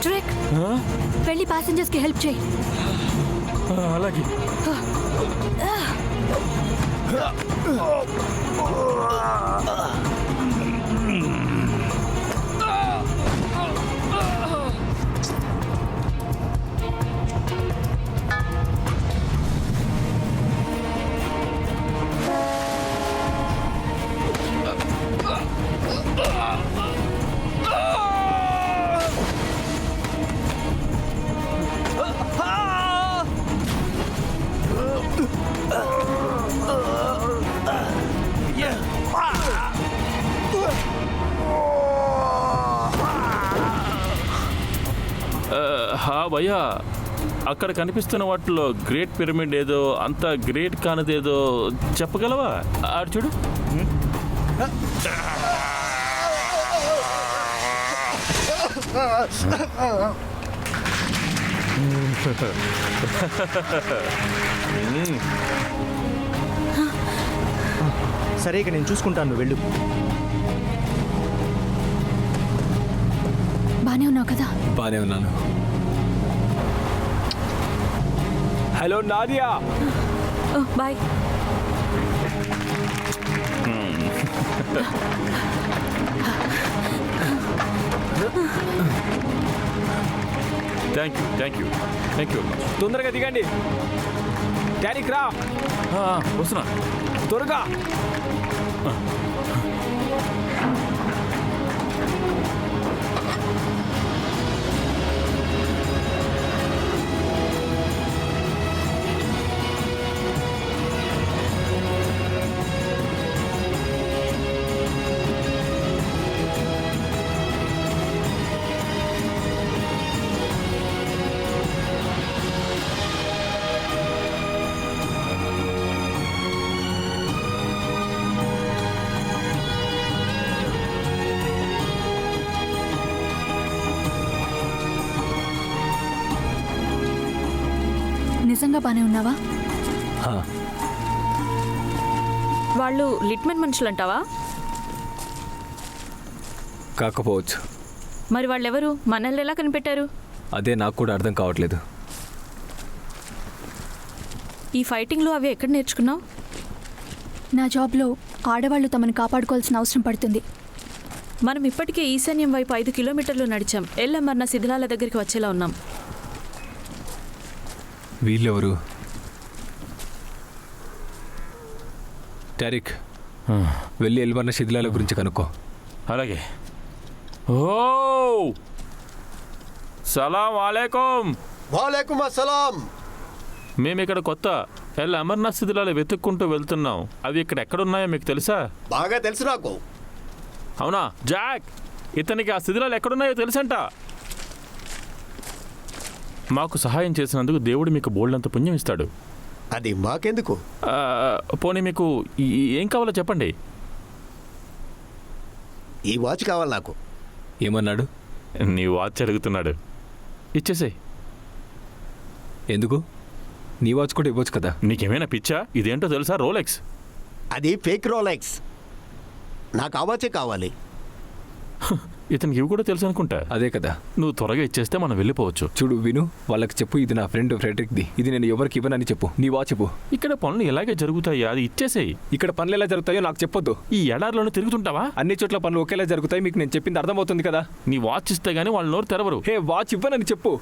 ట్రిక్, వెళ్ళి passengers కి హెల్ప్ చేయి. అలాగే. హా భయ్యా, అక్కడ కనిపిస్తున్న వాటిలో గ్రేట్ పిరమిడ్ ఏదో, అంత గ్రేట్ కానిదేదో చెప్పగలవా? ఆడు చూడు. సరే, ఇక నేను చూసుకుంటాను, నువ్వు వెళ్ళు. బానే ఉన్నావు కదా? బానే ఉన్నాను. Hello Nadiya. Bye. Thank you. తొందరగా దిగండి. టారిక్ రా. వస్తున్నా. త్వరగా. నిజంగా బానే ఉన్నావా? వాళ్ళు లిట్మెన్ మనుషులంటావా? కాకపోవచ్చు. మరి వాళ్ళెవరు? మనల్ని ఎలా కనిపెట్టారు? అదే నాకు కూడా అర్థం కావట్లేదు. ఈ ఫైటింగ్లు అవి ఎక్కడ నేర్చుకున్నావు? నా జాబ్లో ఆడవాళ్ళు తమను కాపాడుకోవాల్సిన అవసరం పడుతుంది. మనం ఇప్పటికే ఈశాన్యం వైపు 5 కిలోమీటర్లు నడిచాం. ఎల్లమర్న శిథిలాల దగ్గరికి వచ్చేలా ఉన్నాం. వీళ్ళెవరు? టారిక్, వెళ్ళి ఎల్వర్ణ శిథిలాల గురించి కనుక్కో. అలాగే. ఓ సలాం వాలేకుం. వాలేకుం అస్సలాం. మేము ఇక్కడ కొత్త అమర్నాథ్ శిథిలాలు వెతుక్కుంటూ వెళ్తున్నాం. అవి ఇక్కడ ఎక్కడున్నాయో మీకు తెలుసా? బాగా తెలుసు నాకు. అవునా జాక్? ఇతనికి ఆ శిథిలాలు ఎక్కడున్నాయో తెలుసంట. మాకు సహాయం చేసినందుకు దేవుడు మీకు బోల్డంత పుణ్యం ఇస్తాడు. అది మాకెందుకు? పోనీ మీకు ఏం కావాలో చెప్పండి. ఈ వాచ్ కావాలి నాకు. ఏమన్నాడు? నీ వాచ్ అడుగుతున్నాడు. ఇచ్చేసే. ఎందుకు? నీ వాచ్ కూడా ఇవ్వచ్చు కదా. నీకేమైనా పిచ్చా? ఇదేంటో తెలుసా? రోలెక్స్. అది ఫేక్ రోలెక్స్. నాకు ఆ వాచే కావాలి. ఇతనికి ఇవి కూడా తెలుసు అనుకుంటా. అదే కదా. నువ్వు త్వరగా ఇచ్చేస్తే మనం వెళ్ళిపోవచ్చు. చూడు విను, వాళ్ళకి చెప్పు ఇది నా ఫ్రెండ్ ఫ్రెడరిక్ది, ఇది నేను ఎవరికి ఇవ్వనని చెప్పు. నీ వాచ్ ఇవ్వు. ఇక్కడ పనులు ఎలాగే జరుగుతాయి, అది ఇచ్చేసేయి. ఇక్కడ పనులు ఎలా జరుగుతాయో నాకు చెప్పొద్దు. ఈ ఎడారిలోనే తిరుగుతుంటావా? అన్ని చోట్ల పనులు ఒకేలా జరుగుతాయి. మీకు నేను చెప్పింది అర్థమవుతుంది కదా. నీ వాచ్ ఇస్తే గానీ వాళ్ళు నోరు తెరవరు. హే, వాచ్ ఇవ్వనని చెప్పు.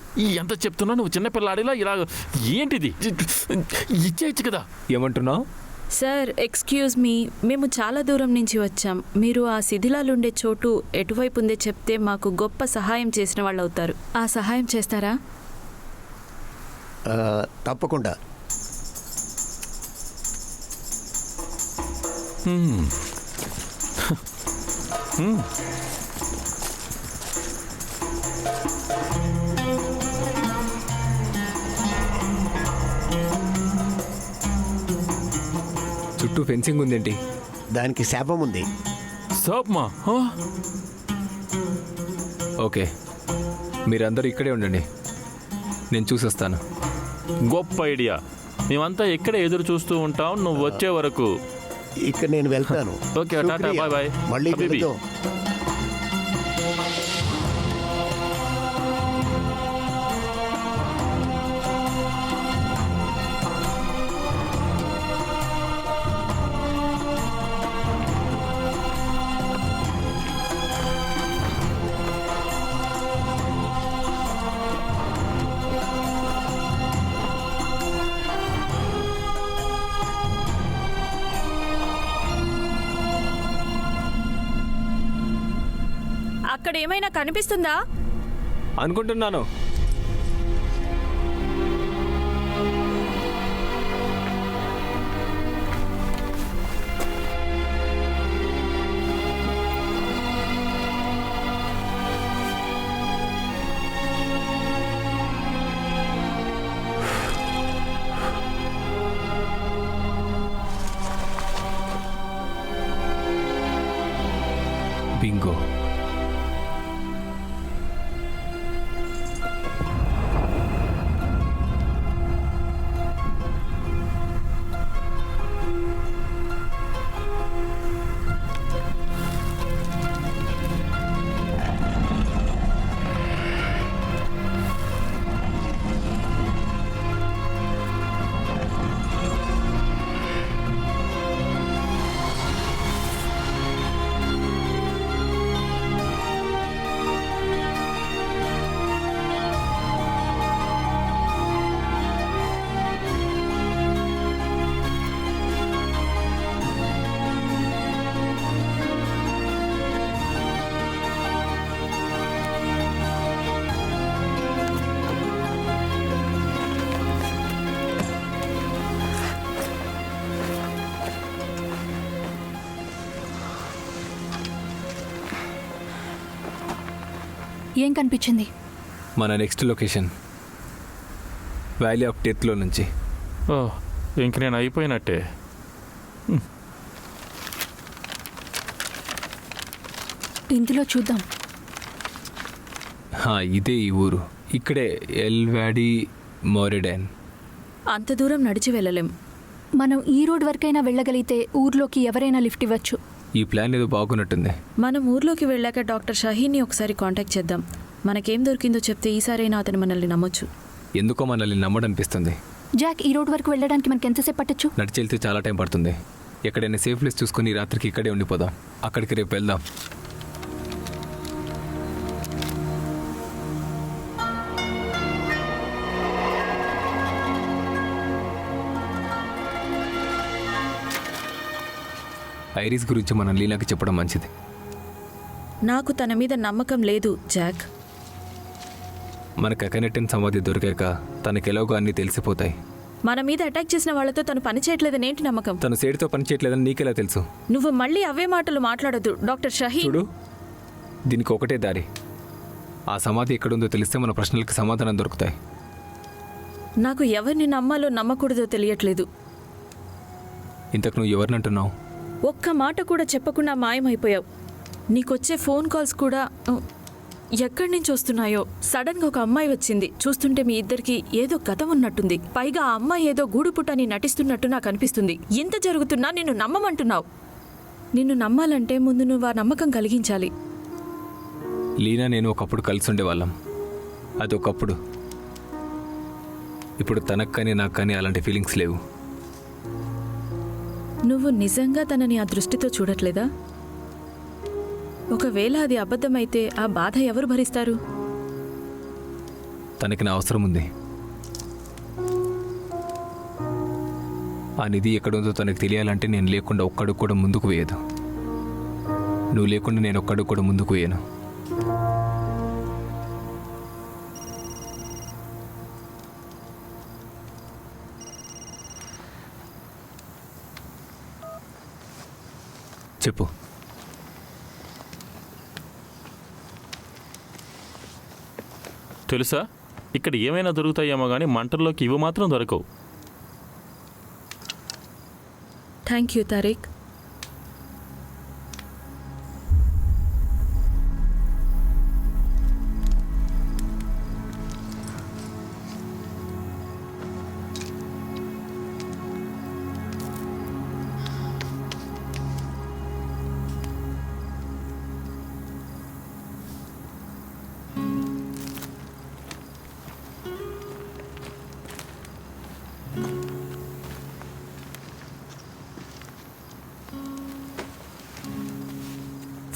ఎంత చెప్తున్నా నువ్వు చిన్నపిల్లాడిలా ఇలా ఏంటిది? ఇచ్చేయచ్చు కదా. ఏమంటున్నావు? సార్, ఎక్స్క్యూజ్ మీ, మేము చాలా దూరం నుంచి వచ్చాం. మీరు ఆ శిథిలాలుండే చోటు ఎటువైపు ఉందే చెప్తే మాకు గొప్ప సహాయం చేసిన వాళ్ళు అవుతారు. ఆ సహాయం చేస్తారా? తప్పకుండా. చుట్టూ ఫెన్సింగ్ ఉందేంటి? దానికి శాపం ఉంది. సాప్మా ఓకే, మీరందరూ ఇక్కడే ఉండండి, నేను చూసొస్తాను. గొప్ప ఐడియా. మేమంతా ఎక్కడ ఎదురు చూస్తూ ఉంటాం నువ్వు వచ్చే వరకు. ఇక నేను వెళ్తాను. ఓకే, టాటా, శుక్రియా. Bye bye. మళ్ళీ హబీబీ. కలుద్దాం. అక్కడ ఏమైనా కనిపిస్తుందా? అనుకుంటున్నాను. బింగో. ఏం కనిపించింది? మన నెక్స్ట్ లొకేషన్ వ్యాలీ ఆఫ్ డెత్లో నుంచి. ఓ, ఇంక నేను అయిపోయినట్టే. ఇందులో చూద్దాం. ఇదే ఈ ఊరు. ఇక్కడే ఎల్వాడి మోరెడాన్. అంత దూరం నడిచి వెళ్ళలేం. మనం ఈ రోడ్ వరకైనా వెళ్ళగలిగితే ఊర్లోకి ఎవరైనా లిఫ్ట్ ఇవ్వచ్చు. ఈ ప్లాన్ ఏదో బాగున్నట్టుంది. మనం ఊర్లోకి వెళ్ళాక డాక్టర్ షహీన్ని ఒకసారి కాంటాక్ట్ చేద్దాం. మనకేం దొరికిందో చెప్తే ఈసారైనా అతను మనల్ని నమ్మొచ్చు. ఎందుకో మనల్ని నమ్మడనిపిస్తుంది. జాక్, ఈ రోడ్ వరకు వెళ్ళడానికి మనకి ఎంతసేపు పట్టచ్చు? నడిచి వెళ్తే చాలా టైం పడుతుంది. ఎక్కడైనా సేఫ్ ప్లేస్ చూసుకొని ఈ రాత్రికి ఇక్కడే ఉండిపోదాం. అక్కడికి రేపు వెళ్దాం. ఐరిస్ గురించి మనం లీలాకి చెప్పడం మంచిది. నాకు తన మీద నమ్మకం లేదు జాక్. మనకు అకనెట్టన్ సమాధి దొరికాక తనకెలాగో అన్నీ తెలిసిపోతాయి. మన మీద అటాక్ చేసిన వాళ్ళతో తను పని చేయట్లేదని ఏంటి నమ్మకం? తను సేడితో పని చేయట్లేదని నీకెలా తెలుసు? నువ్వు మళ్ళీ అవే మాటలు మాట్లాడొద్దు డాక్టర్ షహీన్. చూడు, దీనికి ఒకటే దారి. ఆ సమాధి ఎక్కడుందో తెలిస్తే మన ప్రశ్నలకు సమాధానం దొరుకుతాయి. నాకు ఎవరిని నమ్మాలో నమ్మకూడదో తెలియట్లేదు. ఇంతకు నువ్వు ఎవరినంటున్నావు? ఒక్క మాట కూడా చెప్పకుండా మాయమైపోయావు. నీకొచ్చే ఫోన్ కాల్స్ కూడా ఎక్కడి నుంచి వస్తున్నాయో. సడన్గా ఒక అమ్మాయి వచ్చింది. చూస్తుంటే మీ ఇద్దరికి ఏదో గతం ఉన్నట్టుంది. పైగా ఆ అమ్మాయి ఏదో గూడుపుట్టని నటిస్తున్నట్టు నాకు అనిపిస్తుంది. ఇంత జరుగుతున్నా నిన్ను నమ్మమంటున్నావు. నిన్ను నమ్మాలంటే ముందు నువ్వు ఆ నమ్మకం కలిగించాలి. లీనా నేను ఒకప్పుడు కలిసి ఉండేవాళ్ళం. అది ఒకప్పుడు. ఇప్పుడు తనకు కానీ నాకు కానీ అలాంటి ఫీలింగ్స్ లేవు. నువ్వు నిజంగా తనని ఆ దృష్టితో చూడట్లేదా? ఒకవేళ అది అబద్ధమైతే ఆ బాధ ఎవరు భరిస్తారు? తనకి నా అవసరం ఉంది. ఆ నిధి ఎక్కడుందో తనకు తెలియాలంటే నేను లేకుండా ఒక్కడుగు కూడా ముందుకు వేయదు. నువ్వు లేకుండా నేను ఒక్కడుగు కూడా ముందుకు వేయను. చెప్పు. తెలుసా, ఇక్కడ ఏమైనా దొరుకుతాయేమో కానీ మంటల్లోకి ఇవి మాత్రం దొరకవు. Thank you Tariq.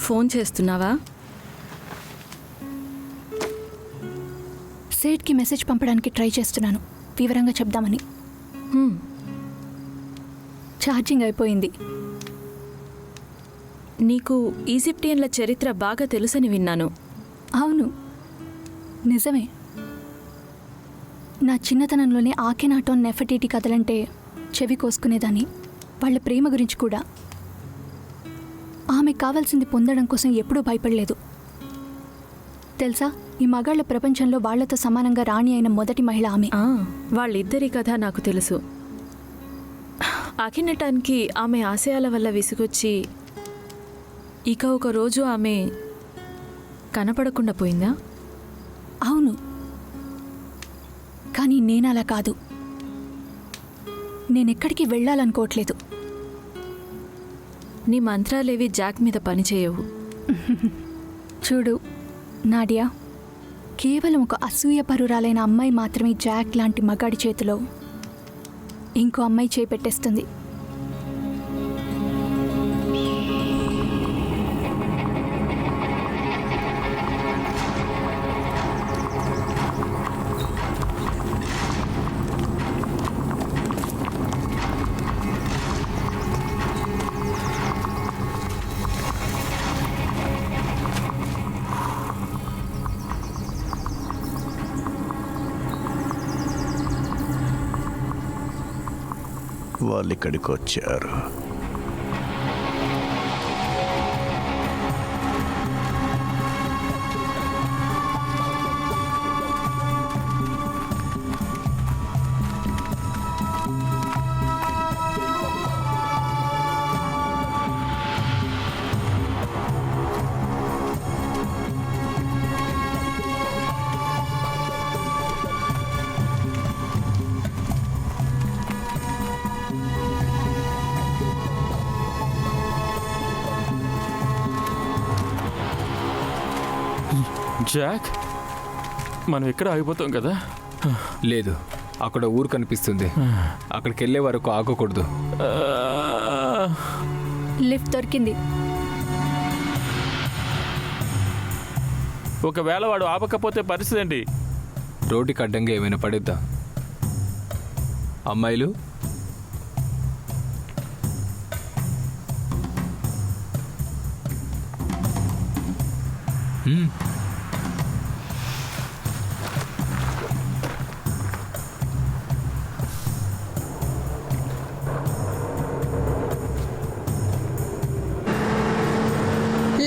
ఫోన్ చేస్తున్నావా? సేట్కి మెసేజ్ పంపడానికి ట్రై చేస్తున్నాను, వివరంగా చెప్దామని. ఛార్జింగ్ అయిపోయింది. నీకు ఈజిప్టియన్ల చరిత్ర బాగా తెలుసని విన్నాను. అవును, నిజమే. నా చిన్నతనంలోనే ఆకెనాటోన్ నెఫర్టిటీ కథలంటే చెవి కోసుకునేదాన్ని. వాళ్ళ ప్రేమ గురించి కూడా. ఆమె కావాల్సింది పొందడం కోసం ఎప్పుడూ భయపడలేదు. తెలుసా, ఈ మగాళ్ల ప్రపంచంలో వాళ్లతో సమానంగా రాణి అయిన మొదటి మహిళ ఆమె. వాళ్ళిద్దరి కథ నాకు తెలుసు. ఆకినటానికి ఆమె ఆశయాల వల్ల విసుగొచ్చి ఇక ఒక రోజు ఆమె కనపడకుండా పోయిందా? అవును, కానీ నేనలా కాదు. నేనెక్కడికి వెళ్ళాలనుకోవట్లేదు. నీ మంత్రాలేవి జాక్ మీద పనిచేయవు. చూడు నాడియా, కేవలం ఒక అసూయపరురాలైన అమ్మాయి మాత్రమే జాక్ లాంటి మగాడి చేతిలో ఇంకో అమ్మాయి చేపెట్టేస్తుంది. వాళ్ళు ఇక్కడికి వచ్చారు. జాక్, మనం ఎక్కడ ఆగిపోతాం కదా? లేదు, అక్కడ ఊరు కనిపిస్తుంది. అక్కడికి వెళ్ళే వరకు ఆగకూడదు. లిఫ్ట్ దొరికింది. ఒకవేళ వాడు ఆపకపోతే పరిస్థితి ఏంటి? రోడ్డుకి అడ్డంగా ఏమైనా పడిద్దా? అమ్మాయిలు,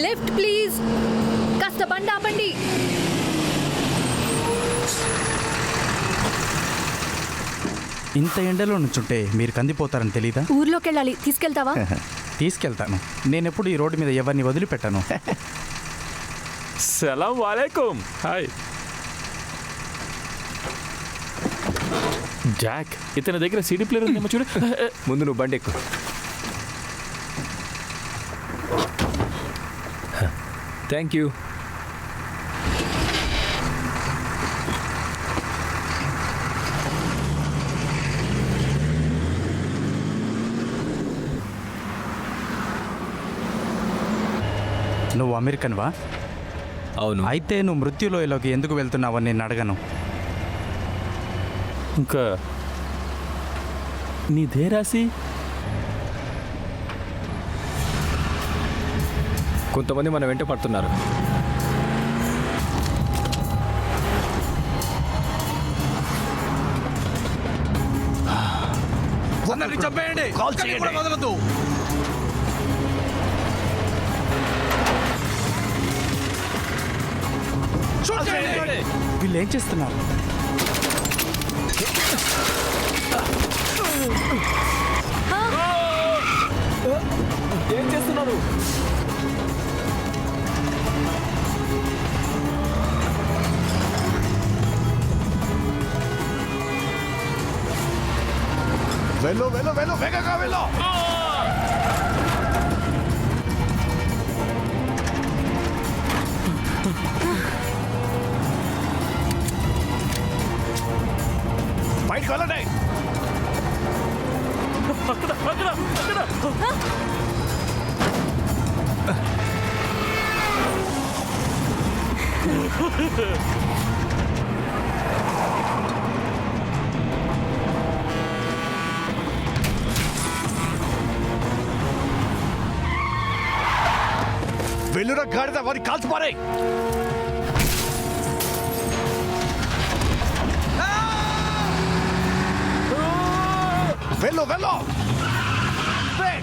లిఫ్ట్ ప్లీజ్, కాస్త బండి ఆపండి. ఇంత ఎండలో నుంచుంటే మీరు కందిపోతారని తెలీదా? ఊర్లోకి వెళ్ళాలి, తీసుకెళ్తావా? తీసుకెళ్తాను. నేనెప్పుడు ఈ రోడ్డు మీద ఎవరిని వదిలిపెట్టాను. సలాం వాలేకుం. హాయ్ జాక్, ఇతని దగ్గర సిడీ ప్లేయర్ ఉందేమో చూడు. ముందు నువ్వు బండి ఎక్కు. Thank you. నువ్వు అమెరికన్వా? అవును. అయితే నువ్వు మృత్యులోయలోకి ఎందుకు వెళ్తున్నావని నేను అడగను. ఇంకా నీదే రాసి. కొంతమంది మన వెంట పడుతున్నారు. కాల్ చేయండి. వీళ్ళు ఏం చేస్తున్నారు? వెళ్ళు వెళ్ళు వెళ్ళు వేగంగా వెళ్ళు. బయటకు వెళ్ళండి. అక్కడ అక్కడ అక్కడ వెళ్ళురా గాడిద, వారి కాల్చి పారే. వెళ్ళు వెళ్ళు. వెళ్ళు.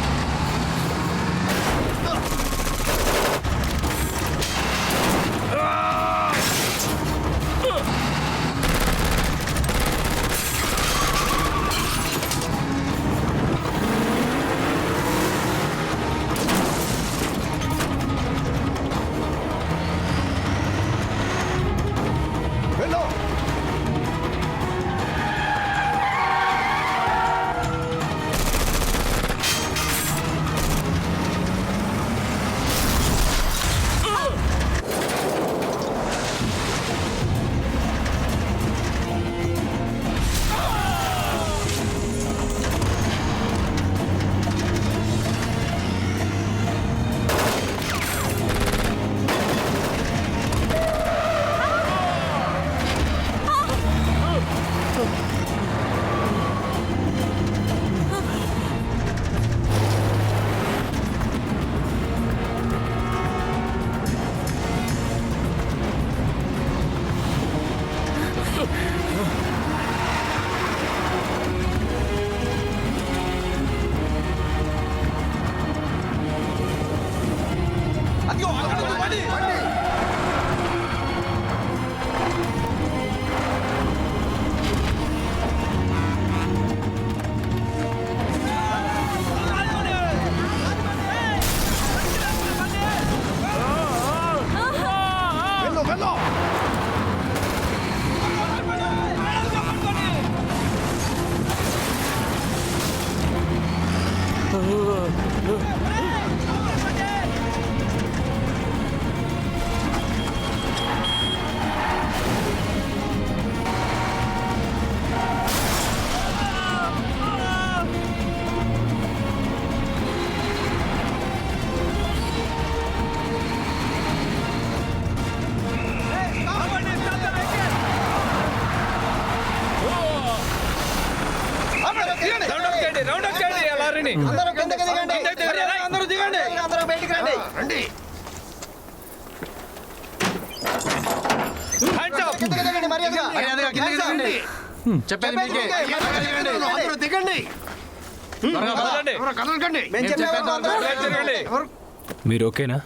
మీరు ఓకేనా?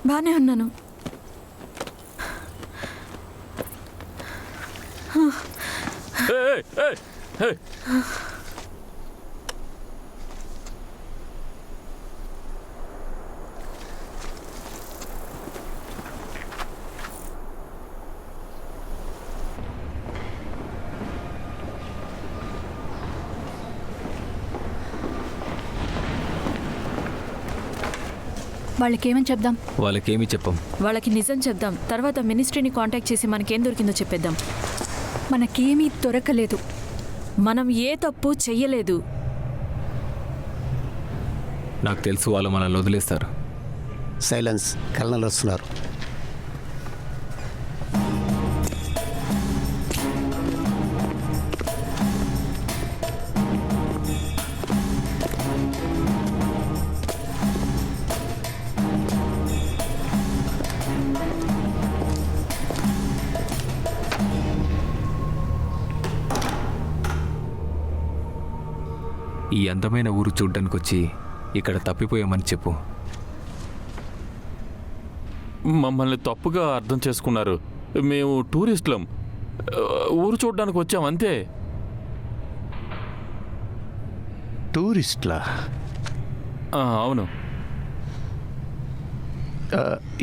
బానే ఉన్నాను. ఏయ్, ఏయ్, ఏయ్. వాళ్ళకేమని చెప్దాం? వాళ్ళకేమీ చెప్పం. వాళ్ళకి నిజం చెప్దాం. తర్వాత మినిస్ట్రీని కాంటాక్ట్ చేసి మనకేం దొరికిందో చెప్పేద్దాం. మనకేమీ దొరకలేదు. మనం ఏ తప్పు చెయ్యలేదు. నాకు తెలుసు వాళ్ళు మనల్ని వదిలేస్తారు. సైలెన్స్. కల్నల్ వస్తున్నారు. ఈ అందమైన ఊరు చూడ్డానికి వచ్చి ఇక్కడ తప్పిపోయామని చెప్పు. మమ్మల్ని తప్పుగా అర్థం చేసుకున్నారు. మేము టూరిస్టులం, ఊరు చూడడానికి వచ్చాం అంతే. టూరిస్ట్లా? అవును.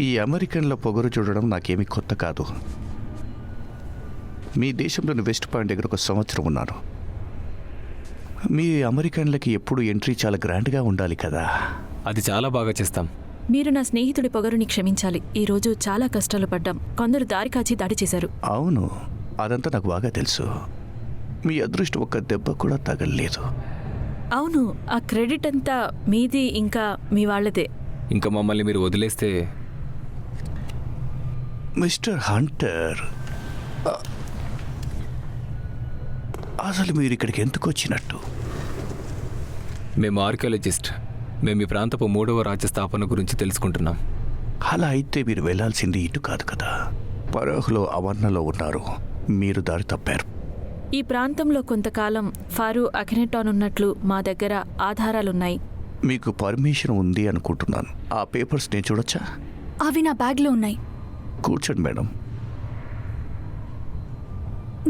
ఈ అమెరికన్ల పొగరు చూడడం నాకేమీ కొత్త కాదు. మీ దేశంలోని వెస్ట్ పాయింట్ దగ్గర ఒక సంవత్సరం ఉన్నాను. మీ అమెరికన్లకి ఎప్పుడు ఎంట్రీ చాలా గ్రాండ్గా ఉండాలి కదా. అది చాలా బాగా చేస్తాం. మీరు నా స్నేహితుడి పొగరుని క్షమించాలి. ఈరోజు చాలా కష్టాలు పడ్డాం. కొందరు దారి కాచి దాడి చేశారు. అవును, అదంతా నాకు బాగా తెలుసు. మీ అదృష్టం ఒక్క దెబ్బ కూడా తగలలేదు. అవును, ఆ క్రెడిట్ అంతా మీది, ఇంకా మీ వాళ్ళదే. ఇంకా మమ్మల్ని మీరు వదిలేస్తే మిస్టర్ హంటర్, అసలు మీరు ఇక్కడికి ఎందుకు వచ్చినట్టు? మేము ఆర్కియాలజిస్ట్. మేము ఈ ప్రాంతపు 3వ రాజ్య స్థాపన గురించి తెలుసుకుంటున్నాం. అలా అయితే మీరు వెళ్ళాల్సింది ఇటు కాదు కదా. పరోహ్లో అవర్ణలో ఉన్నారు, మీరు దారి తప్పారు. ఈ ప్రాంతంలో కొంతకాలం ఫారూ అఖెనెటాన్ ఉన్నట్లు మా దగ్గర ఆధారాలున్నాయి. మీకు పర్మిషన్ ఉంది అనుకుంటున్నాను. ఆ పేపర్స్ నేను చూడొచ్చా? అవి నా బ్యాగ్లో ఉన్నాయి. కూర్చోండి మేడం.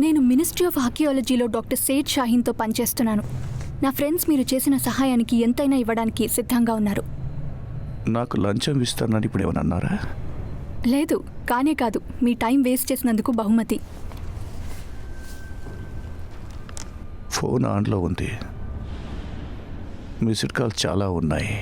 నేను మినిస్ట్రీ ఆఫ్ ఆర్కియాలజీలో డాక్టర్ సేడ్ షాహీన్తో పనిచేస్తున్నాను. నా ఫ్రెండ్స్ మీరు చేసిన సహాయానికి ఎంతైనా ఇవ్వడానికి సిద్ధంగా ఉన్నారు. నాకు లంచం ఇస్తానని ఇప్పుడు ఏమన్నా అన్నారా? లేదు, కానే కాదు, మీ టైం వేస్ట్ చేసినందుకు బహుమతి. ఫోన్ ఆన్లో ఉంది. మిస్డ్ కాల్స్ చాలా ఉన్నాయి.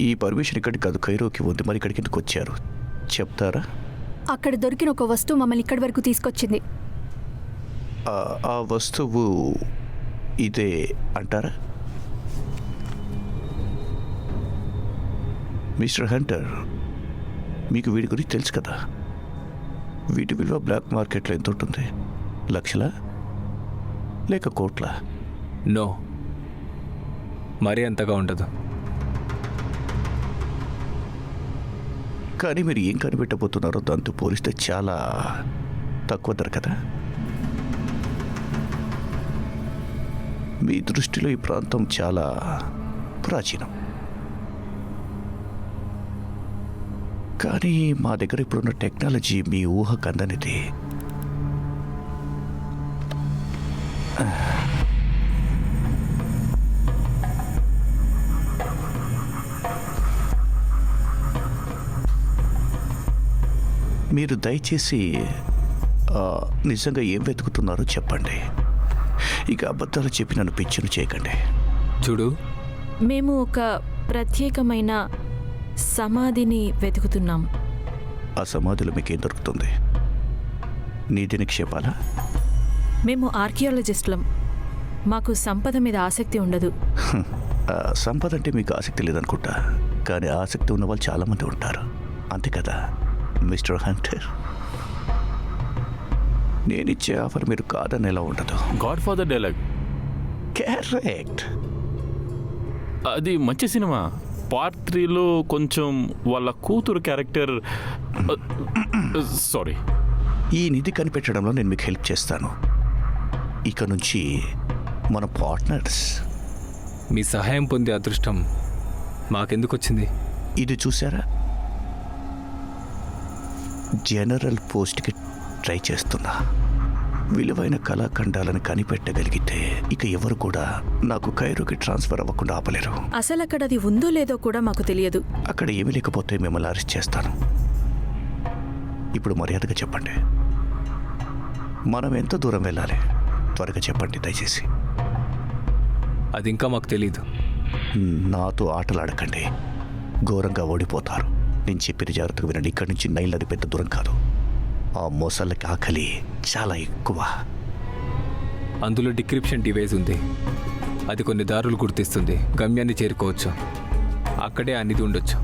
ఈ పర్మిషన్ ఇక్కడికి కాదు, కైరోకి ఉంది. మరి ఇక్కడికి ఎందుకు వచ్చారు చెప్తారా? అక్కడ దొరికిన ఒక వస్తువు మమ్మల్ని ఇక్కడి వరకు తీసుకొచ్చింది. ఆ వస్తువు ఇదే అంటారా? మిస్టర్ హంటర్, మీకు వీడి గురించి తెలుసు కదా. వీటి విలువ బ్లాక్ మార్కెట్లో ఎంత ఉంటుంది? లక్షలా లేక కోట్లా? నో, మరీ అంతగా ఉండదు. కానీ మీరు ఏం కనిపెట్టబోతున్నారో దాంతో పోలిస్తే చాలా తక్కువ ధర కదా. మీ దృష్టిలో ఈ ప్రాంతం చాలా ప్రాచీనం, కానీ మా దగ్గర ఇప్పుడున్న టెక్నాలజీ మీ ఊహకు అందనిది. మీరు దయచేసి నిజంగా ఏం వెతుకుతున్నారో చెప్పండి. ఇక అబద్ధాలు చెప్పి నన్ను పిచ్చిను చేయకండి. చూడు, మేము ఒక ప్రత్యేకమైన సమాధిని వెతుకుతున్నాం. ఆ సమాధిలో మీకేం దొరుకుతుంది? నీతి నిక్షేపాలా? మేము ఆర్కియాలజిస్టులం. మాకు సంపద మీద ఆసక్తి ఉండదు. సంపద అంటే మీకు ఆసక్తి లేదనుకుంటా, కానీ ఆసక్తి ఉన్న వాళ్ళు చాలామంది ఉంటారు, అంతే కదా మిస్టర్ హంటర్? నేనిచ్చే ఆఫర్ మీరు కాదని ఎలా ఉండదు. God father dialogue. కరెక్ట్. అది మంచి సినిమా. పార్ట్ 3లో కొంచెం వాళ్ళ కూతురు క్యారెక్టర్. సారీ. ఈ నిధి కనిపెట్టడంలో నేను మీకు హెల్ప్ చేస్తాను. ఇక నుంచి మన పార్ట్నర్స్. మీ సహాయం పొందే అదృష్టం మాకెందుకు వచ్చింది? ఇది చూసారా? జనరల్ పోస్ట్కి ట్రై చేస్తున్నా. విలువైన కళాఖండాలను కనిపెట్టగలిగితే ఇక ఎవరు కూడా నాకు కైరోకి ట్రాన్స్ఫర్ అవ్వకుండా ఆపలేరు. అసలు అక్కడ అది ఉందో లేదో కూడా మాకు తెలియదు. అక్కడ ఏమీ లేకపోతే మిమ్మల్ని అరెస్ట్ చేస్తాను. ఇప్పుడు మర్యాదగా చెప్పండి, మనం ఎంత దూరం వెళ్ళాలి? త్వరగా చెప్పండి దయచేసి. అది ఇంకా మాకు తెలీదు. నాతో ఆటలాడకండి, ఘోరంగా ఓడిపోతారు. నేను చెప్పిన జాగ్రత్తగా వినండి. ఇక్కడి నుంచి నైల్ నది పెద్ద దూరం కాదు. ఆ మొసళ్ళకి ఆకలి చాలా ఎక్కువ. అందులో డిక్రిప్షన్ డివైస్ ఉంది. అది కొన్ని దారులు గుర్తిస్తుంది. గమ్యాన్ని చేరుకోవచ్చు. అక్కడే అన్నిది ఉండొచ్చు.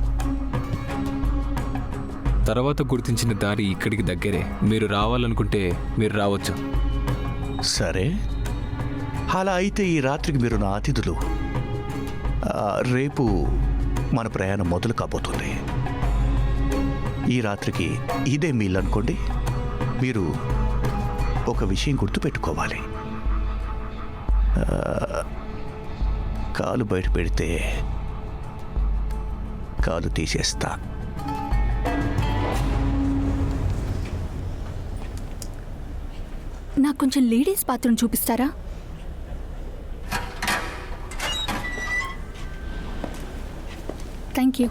తర్వాత గుర్తించిన దారి ఇక్కడికి దగ్గరే. మీరు రావాలనుకుంటే మీరు రావచ్చు. సరే, అలా అయితే ఈ రాత్రికి మీరు నా అతిథులు. రేపు మన ప్రయాణం మొదలు కాబోతుంది. ఈ రాత్రికి ఇదే మీ ఇల్లు అనుకోండి. మీరు ఒక విషయం గుర్తుపెట్టుకోవాలి. కాలు బయట పెడితే కాలు తీసేస్తా. నాకు కొంచెం లేడీస్ బాత్రూమ్ చూపిస్తారా? Thank you.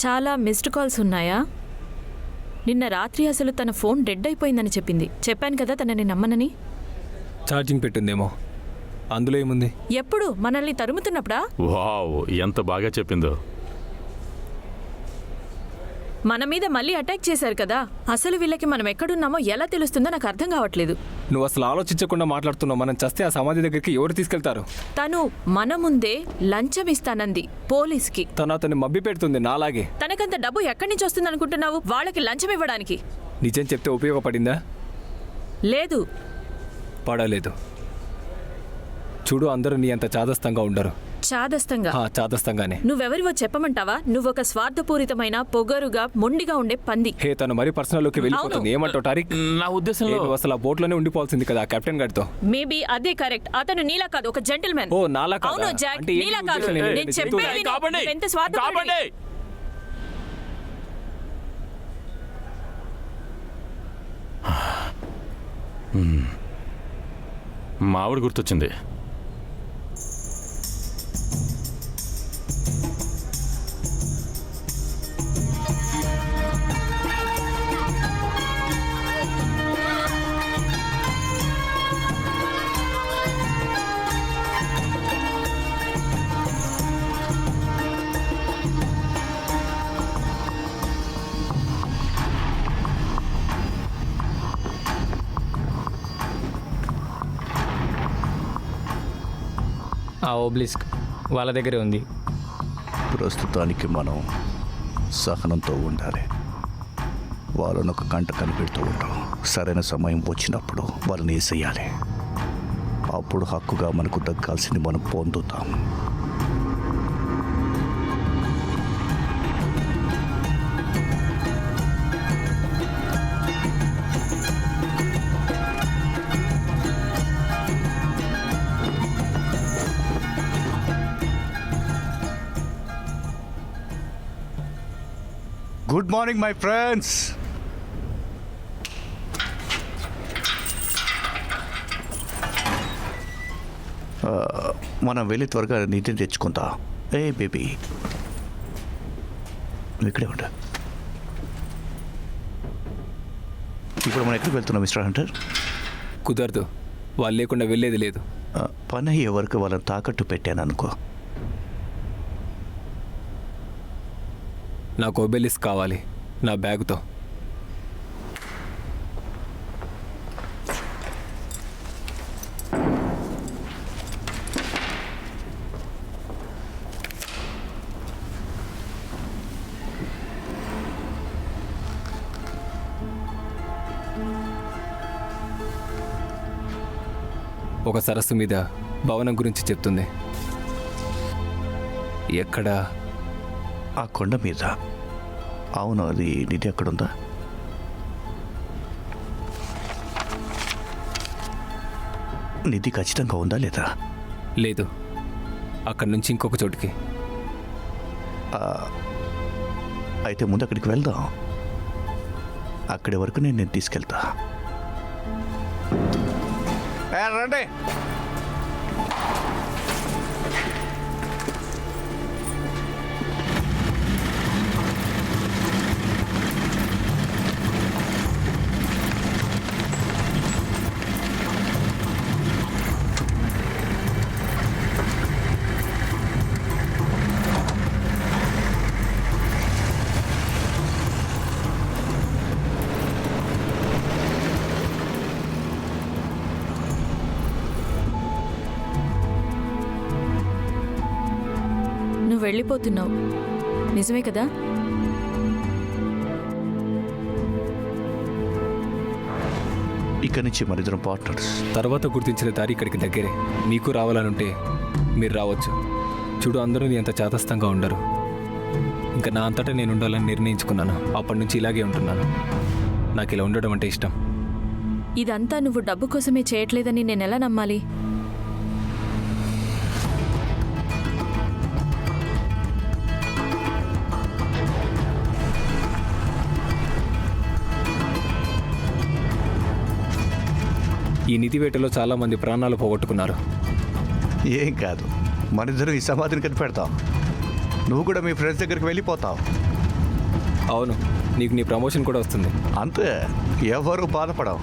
చాలా మిస్డ్ కాల్స్ ఉన్నాయా? నిన్న రాత్రి అసలు తన ఫోన్ డెడ్ అయిపోయిందని చెప్పింది. చెప్పాను కదా తనని నమ్మనని. ఛార్జింగ్ పెట్టిందేమో, అందులో ఏముంది? ఎప్పుడు మనల్ని తరుముతున్నప్పుడా? వావ్, ఎంత బాగా చెప్పిందో. మన మీద మళ్ళీ అటాక్ చేశారు కదా. అసలు వీళ్ళకి మనం ఎక్కడున్నామో ఎలా తెలుస్తుందో నాకు అర్థం కావట్లేదు. నువ్వు అసలు ఆలోచించకుండా మాట్లాడుతున్నావు. మనం చస్తే ఆ సమాధి దగ్గరికి ఎవరు తీసుకెళ్తారు? తను మన ముందే లంచం ఇస్తానంది పోలీస్కి. తను అతన్ని మబ్బి పెడుతుంది నాలాగే. తనకంత డబ్బు ఎక్కడి నుంచి వస్తుంది అనుకుంటున్నావు? వాళ్ళకి లంచం ఇవ్వడానికి. నిజం చెప్తే ఉపయోగపడిందా? లేదు. పడలేదు. చూడు, అందరూ నీ అంత చాదస్తంగా ఉండరు. చాదస్తంగా? చాదస్తంగానే. నువ్వెవరివో చెప్పమంటావా? నువ్వొక స్వార్థపూరితమైన, పొగరుగా, మొండిగా ఉండే పంది. హే, తను మరీ పర్సనల్ లోకి వెళ్ళిపోతుంది. ఏమంటావు టారిక్? నా ఉద్దేశంలో నువ్వు అసలు ఆ బోట్లోనే ఉండిపోవాల్సింది కదా కెప్టెన్ గారితో. మేబీ అదే కరెక్ట్. అతను నీలా కాదు, ఒక జెంటిల్మెన్. ఓ, నాలా కాదా? అవును జాక్, అంటే ఏంటి నీలా కాదు. ఉద్దేశం? నేను చెప్పేది విను. నువ్వెంత స్వార్థపరుడివి. మా ఆవిడ గుర్తొచ్చింది. ఆ ఓబ్లిస్క్ వాళ్ళ దగ్గరే ఉంది. ప్రస్తుతానికి మనం సహనంతో ఉండాలి. వాళ్ళను ఒక గంట కనిపెడుతూ ఉంటాం. సరైన సమయం వచ్చినప్పుడు వాళ్ళని వేసేయాలి. అప్పుడు హక్కుగా మనకు దక్కాల్సింది మనం పొందుతాం. Good morning my friends. మనం వెళ్ళి త్వరగా నిధి తెచ్చుకుందాం. ఏ బేబీ, నువ్వు ఇక్కడే ఉండు. ఇప్పుడు మనం ఎక్కడికి వెళ్తున్నాం మిస్టర్ హంటర్? కుదరదు. వాళ్ళు లేకుండా వెళ్ళేది లేదు. పని అయ్యే వరకు వాళ్ళని తాకట్టు పెట్టాను అనుకో. నాకు ఓబెలిస్ కావాలి, నా బ్యాగుతో. ఒక సరస్సు మీద భవనం గురించి చెప్తుంది. ఎక్కడ? ఆ కొండ మీద. అవును, అది నిధి ఎక్కడుందా? నిధి ఖచ్చితంగా ఉందా లేదా? లేదు, అక్కడి నుంచి ఇంకొక చోటుకి. అయితే ముందు అక్కడికి వెళ్దాం. అక్కడి వరకు నేను తీసుకెళ్తా. రండి. నువ్వు వెళ్ళిపోతున్నావు, నిజమే కదా? ఇక్కడి నుంచి మరిద్దరం పార్ట్నర్స్. తర్వాత గుర్తించిన దారి ఇక్కడికి దగ్గరే. మీకు రావాలనుంటే మీరు రావచ్చు. చూడు, అందరూ నీ అంత చాతస్థంగా ఉండరు. ఇంకా నా అంతటా నేను ఉండాలని నిర్ణయించుకున్నాను. అప్పటి నుంచి ఇలాగే ఉంటున్నాను. నాకు ఇలా ఉండడం అంటే ఇష్టం. ఇదంతా నువ్వు డబ్బు కోసమే చేయట్లేదని నేను ఎలా నమ్మాలి? ఈ నిధి వేటలో చాలామంది ప్రాణాలు పోగొట్టుకున్నారు. ఏం కాదు, మనిద్దరం ఈ సమాధిని కనిపెడతాం. నువ్వు కూడా మీ ఫ్రెండ్స్ దగ్గరికి వెళ్ళిపోతావు. అవును, నీకు నీ ప్రమోషన్ కూడా వస్తుంది. అంతే, ఎవరు బాధపడవు.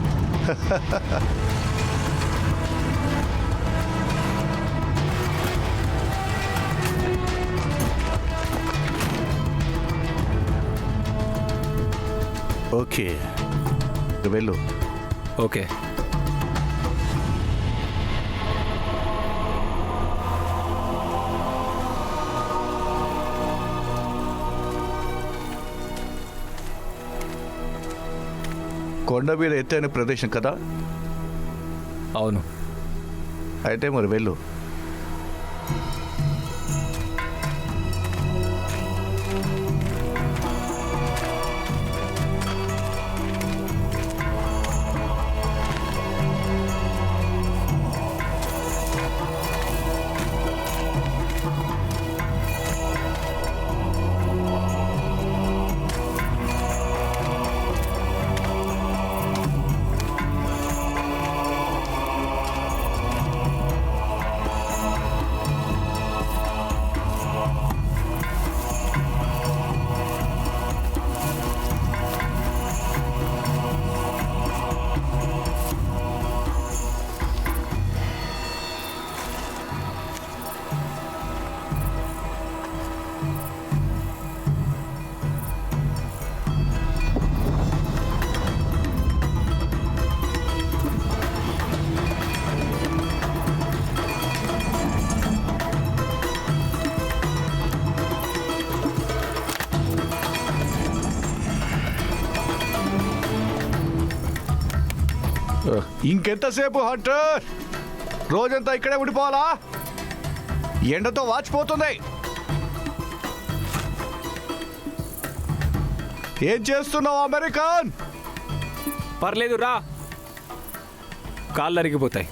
ఓకే, వెళ్ళు. ఓకే. కొండ మీద ఎత్తైన ప్రదేశం కదా? అవును. అయితే మరి వెళ్ళు. ఇంకెంతసేపు హంటర్? రోజంతా ఇక్కడే ఉండిపోవాలా? ఎండతో వాచిపోతుంది. ఏం చేస్తున్నావు అమెరికన్? పర్లేదు రా, కాళ్ళు అరిగిపోతాయి.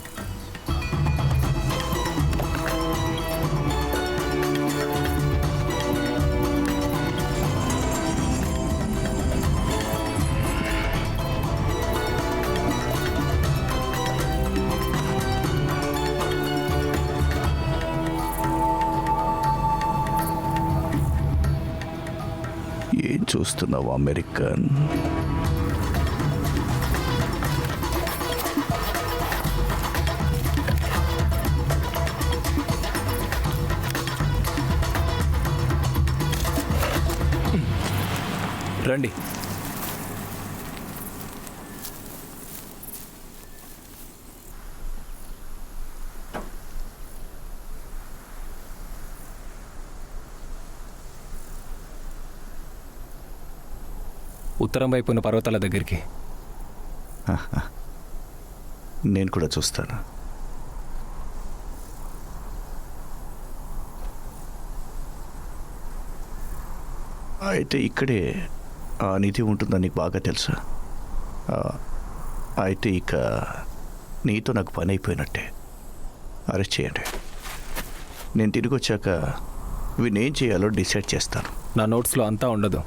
ఏం చూస్తున్నావు అమెరికన్? రండి. ఉత్తరం వైపున్న పర్వతాల దగ్గరికి. నేను కూడా చూస్తాను. అయితే ఇక్కడే ఆ నిధి ఉంటుందని నీకు బాగా తెలుసా? అయితే ఇక నీతో నాకు పని అయిపోయినట్టే. అరెస్ట్ చేయండి. నేను తిరిగి వచ్చాక నేనేం చేయాలో డిసైడ్ చేస్తాను. నా నోట్స్లో అంతా ఉండదు.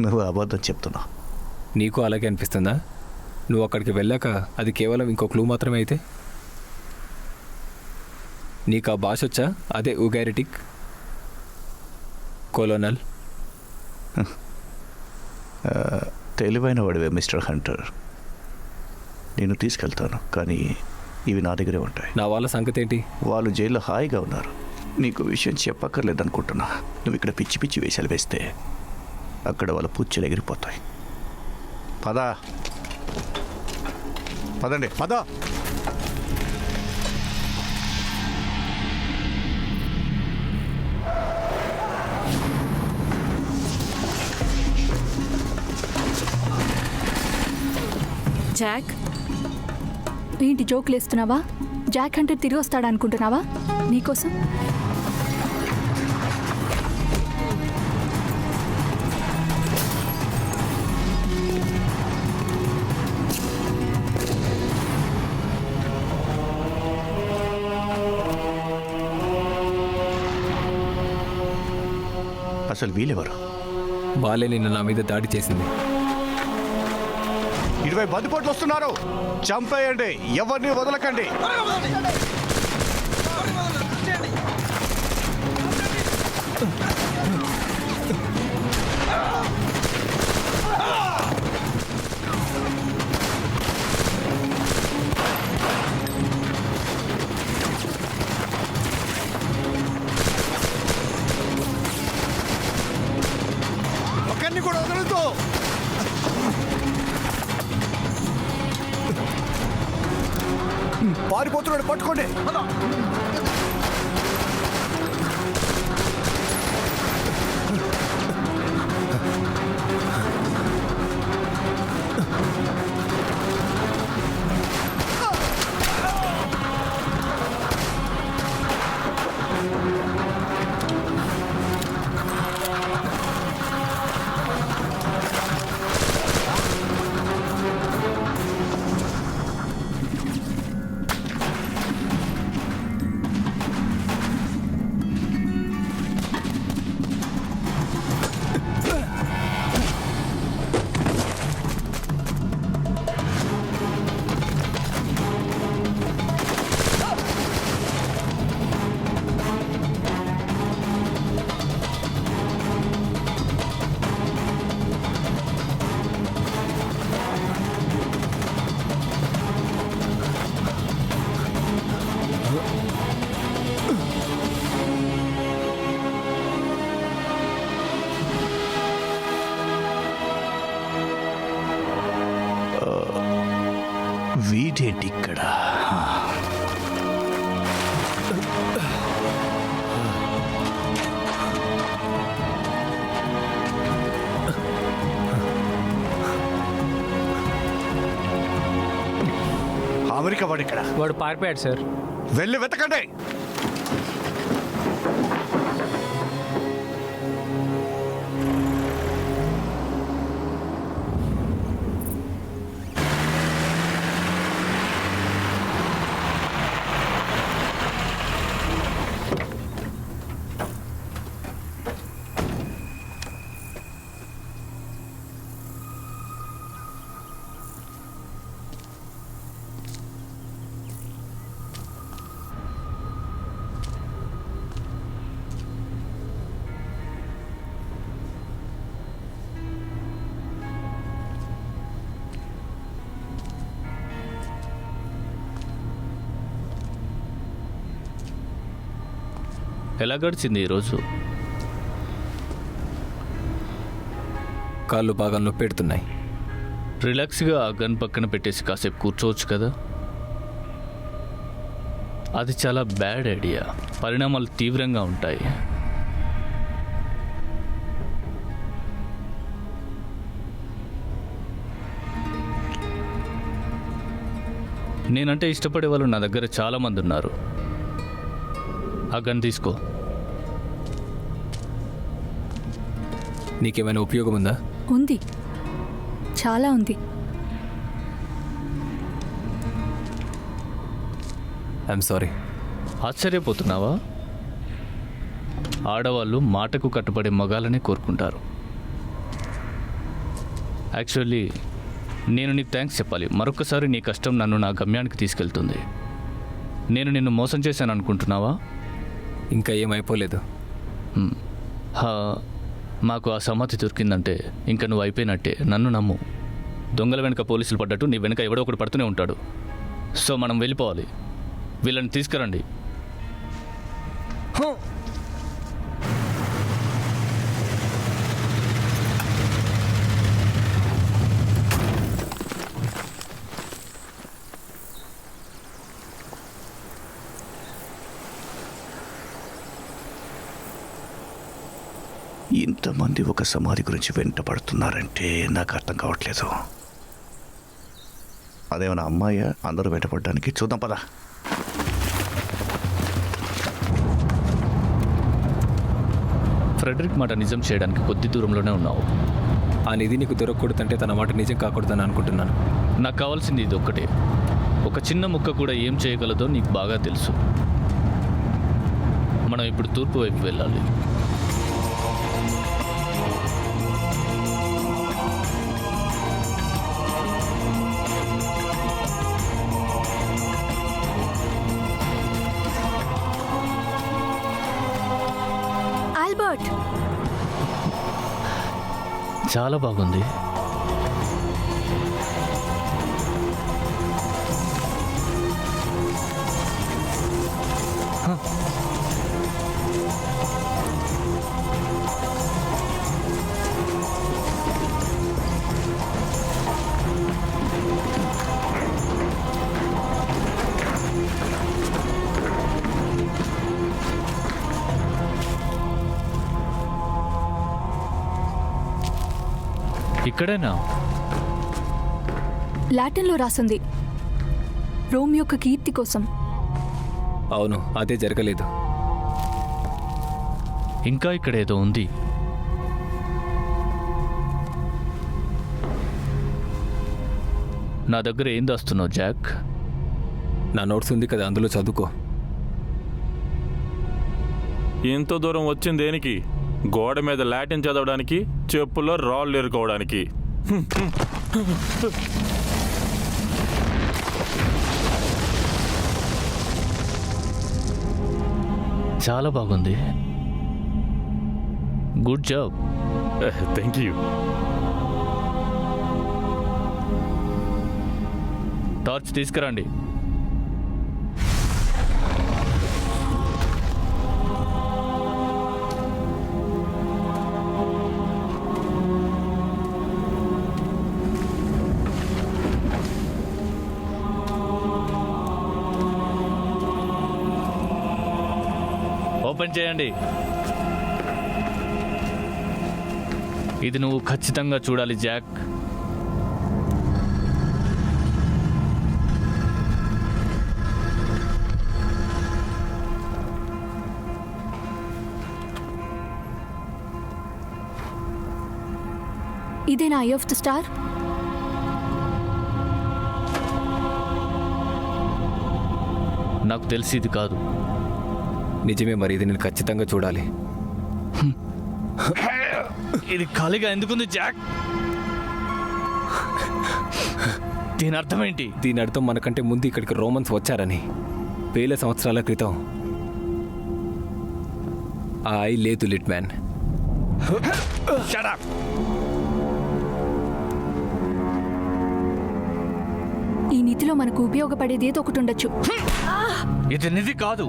నువ్వు అబద్ధం చెప్తున్నావు. నీకు అలాగే అనిపిస్తుందా? నువ్వు అక్కడికి వెళ్ళాక అది కేవలం ఇంకో క్లూ మాత్రమే అయితే? నీకు ఆ భాష వచ్చా? అదే ఉగారిటిక్, కొలోనల్. తెలివైన వాడివే మిస్టర్ హంటర్. నేను తీసుకెళ్తాను, కానీ ఇవి నా దగ్గరే ఉంటాయి. నా వాళ్ళ సంగతి ఏంటి? వాళ్ళు జైల్లో హాయిగా ఉన్నారు. నీకు విషయం చెప్పక్కర్లేదనుకుంటున్నా. నువ్వు ఇక్కడ పిచ్చి పిచ్చి వేషాలు వేస్తే అక్కడ వాళ్ళ పూచ్చలు ఎగిరిపోతాయి. పదా, పదండి, పద. జాక్, ఏంటి జోకులు వేస్తున్నావా? జాక్ అంటే తిరిగి వస్తాడా అనుకుంటున్నావా? నీకోసం అసలు వీళ్ళెవరు? బాలే నిన్న నా మీద దాడి చేసింది. 20 బందిపోట్లు వస్తున్నారు. చంపేయండి, ఎవరిని వదలకండి. ఒకరిని కూడా వదలొద్దు. పారిపోతున్నాడు, పట్టుకోండి. వీడేంటి ఇక్కడ? అమెరికా వాడు ఇక్కడ. వాడు పారిపోయాడు సార్. వెళ్ళి వెతకండి. ఎలా గడిచింది ఈరోజు? కాళ్ళు బాగా నొప్పి పెడుతున్నాయి. రిలాక్స్గా ఆ గన్ పక్కన పెట్టేసి కాసేపు కూర్చోవచ్చు కదా. అది చాలా బ్యాడ్ ఐడియా. పరిణామాలు తీవ్రంగా ఉంటాయి. నేనంటే ఇష్టపడే వాళ్ళు నా దగ్గర చాలామంది ఉన్నారు. ఆ గన్ తీసుకో. నీకేమైనా ఉపయోగం ఉందా? ఉంది, చాలా ఉంది. I'm sorry. ఆశ్చర్యపోతున్నావా? ఆడవాళ్ళు మాటకు కట్టుబడే మగాలనే కోరుకుంటారు. యాక్చువల్లీ నేను నీకు థ్యాంక్స్ చెప్పాలి. మరొకసారి నీ కష్టం నన్ను నా గమ్యానికి తీసుకెళ్తుంది. నేను నిన్ను మోసం చేశాను అనుకుంటున్నావా? ఇంకా ఏమైపోలేదు. మాకు ఆ సమాధి దొరికిందంటే ఇంకా నువ్వు అయిపోయినట్టే. నన్ను నమ్ము. దొంగల వెనుక పోలీసులు పడ్డట్టు నీ వెనుక ఎవడో ఒకడు పడుతూనే ఉంటాడు. సో మనం వెళ్ళిపోవాలి. వీళ్ళని తీసుకురండి. ఇంతమంది ఒక సమాధి గురించి వెంటపడుతున్నారంటే నాకు అర్థం కావట్లేదు. అదేమన్నా అమ్మాయి అందరూ వెంటపడడానికి? చూద్దాం పదా. ఫ్రెడరిక్ మాట నిజం చేయడానికి కొద్ది దూరంలోనే ఉన్నావు. ఆ నిధి నీకు దొరకకూడదంటే తన మాట నిజం కాకూడదని అనుకుంటున్నాను. నాకు కావాల్సింది ఇది ఒక్కటే. ఒక చిన్న ముక్క కూడా ఏం చేయగలదో నీకు బాగా తెలుసు. మనం ఇప్పుడు తూర్పు వైపు వెళ్ళాలి. చాలా బాగుంది. ఇక్కడేనా? లాటిన్లో రాసుంది, రోమ్ యొక్క కీర్తి కోసం. అవును, అదే జరగలేదు. ఇంకా ఇక్కడేదో ఉంది. నా దగ్గర ఏం దాస్తున్నావు జాక్? నా నోట్స్ ఉంది కదా, అందులో చదువుకో. ఇంత దూరం వచ్చింది దేనికి? గోడ మీద లాటిన్ చదవడానికి, చెప్పుల్లో రాళ్ళు ఎరుకోవడానికి. చాలా బాగుంది. Good job. Thank you. Torch తీసుకురండి. ఓపెన్ చేయండి. ఇది నువ్వు ఖచ్చితంగా చూడాలి జాక్. ఇదేనా ఐ ఆఫ్ ద స్టార్? నాకు తెలిసి ఇది కాదు. నిజమే, మరి ఇది నేను ఖచ్చితంగా చూడాలి. ఇది ఖాళీగా ఎందుకుంది జాక్? దీని అర్థం ఏంటి? దీని అర్థం మనకంటే ముందు ఇక్కడికి రోమన్స్ వచ్చారని. వేల సంవత్సరాల క్రితం. ఆ ఐ లేదు లిట్ మ్యాన్. ఈ నిధిలో మనకు ఉపయోగపడేది ఏదో ఒకటి ఉండొచ్చు. ఇది నిధి కాదు.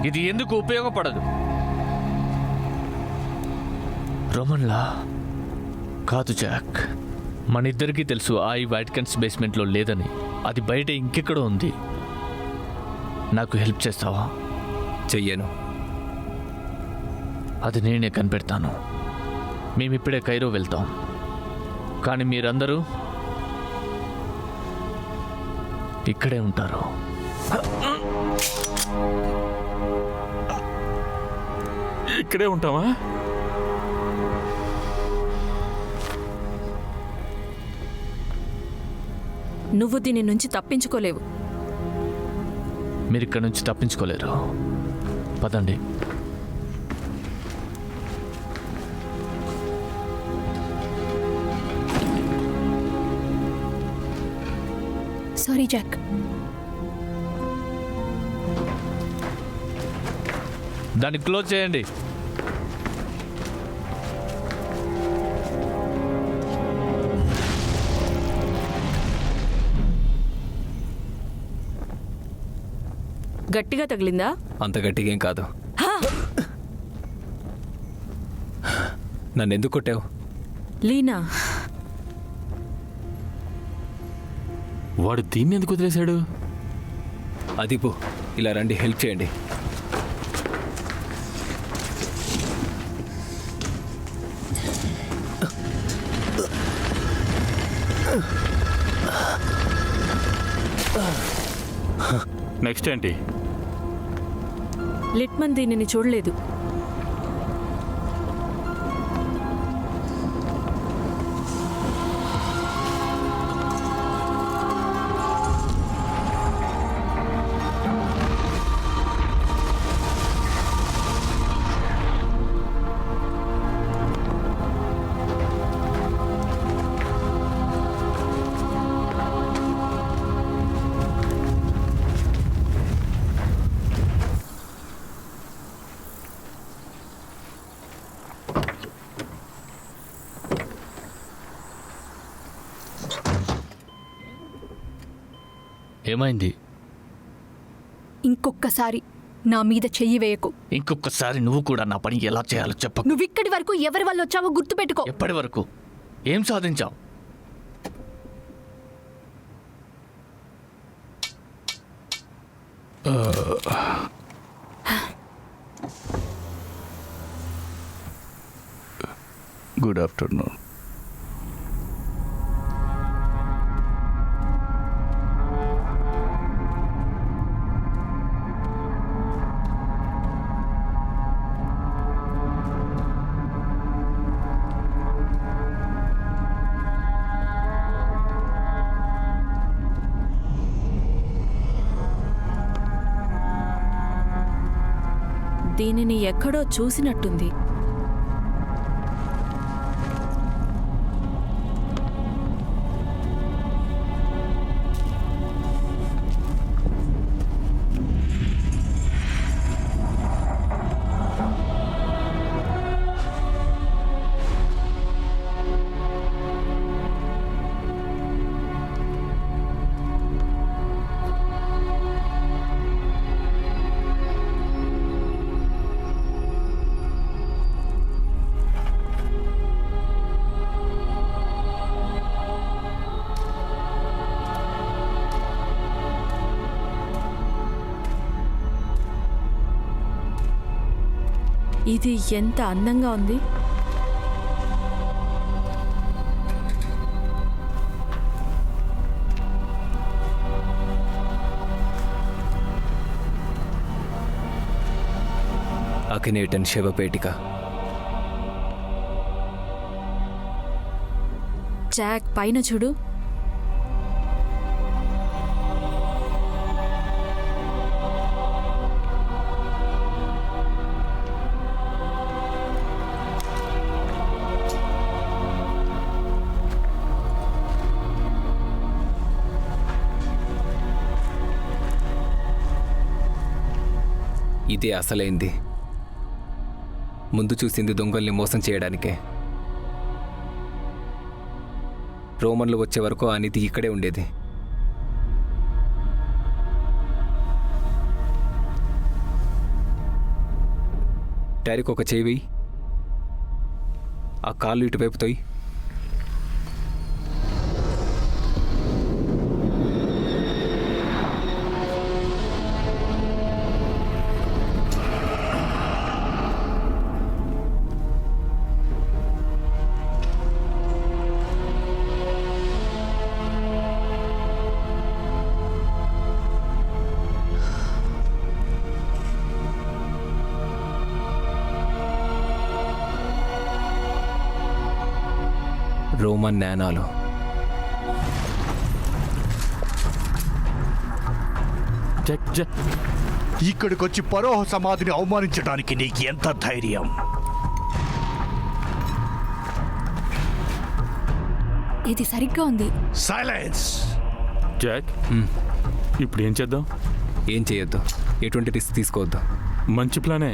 ఇది ఎందుకు ఉపయోగపడదు? రోమన్లా కాదు జాక్. మన ఇద్దరికీ తెలుసు ఆ ఈ వాటికన్స్ బేస్మెంట్లో లేదని. అది బయట ఇంకెక్కడో ఉంది. నాకు హెల్ప్ చేస్తావా? చెయ్యను. అది నేనే కనిపెడతాను. మేమిప్పుడే కైరో వెళ్తాం, కానీ మీరందరూ ఇక్కడే ఉంటారు. ఇక్కడే ఉంటావా? నువ్వు దీని నుంచి తప్పించుకోలేవు. మీరు ఇక్కడ నుంచి తప్పించుకోలేరు. పదండి. Sorry Jack. దాన్ని క్లోజ్ చేయండి. గట్టిగా తగిలిందా? అంత గట్టిగా ఏం కాదు. నన్ను ఎందుకు కొట్టావు? లీనా, వాడు దీన్ని ఎందుకు వదిలేశాడు? అదిపో, ఇలా రండి, హెల్ప్ చేయండి. నెక్స్ట్ ఏంటి? లిట్మన్ దీనిని చూడలేదు. ఏమైంది? ఇంకొక్కసారి నా మీద చెయ్యి వేయకు. ఇంకొకసారి నువ్వు కూడా నా పని ఎలా చేయాలో చెప్పకు. నువ్వు ఇక్కడి వరకు ఎవరి వల్ల వచ్చావో గుర్తుపెట్టుకో. ఎప్పటి వరకు ఏం సాధించావు? Good afternoon. దీనిని ఎక్కడో చూసినట్టుంది. ఇది ఎంత అందంగా ఉంది. అకినేటన్ శవపేటిక. జాక్ పైన చూడు. ఇదే అసలైంది. ముందు చూసింది దొంగల్ని మోసం చేయడానికే. రోమన్లు వచ్చే వరకు ఆ నిధి ఇక్కడే ఉండేది. టారిక్ ఒక చేయి, ఆ కాళ్ళు ఇటువైపు తోయి. రోమన్ నాణాలు. ఇక్కడికొచ్చి పరోహ సమాధిని అవమానించడానికి నీకు ఎంత ధైర్యం? ఇది సరిగ్గా ఉంది. సైలెన్స్. జాక్, ఇప్పుడు ఏం చేద్దాం? ఏం చేయొద్దు, ఎటువంటి రిస్క్ తీసుకోవద్దు. మంచి ప్లానే.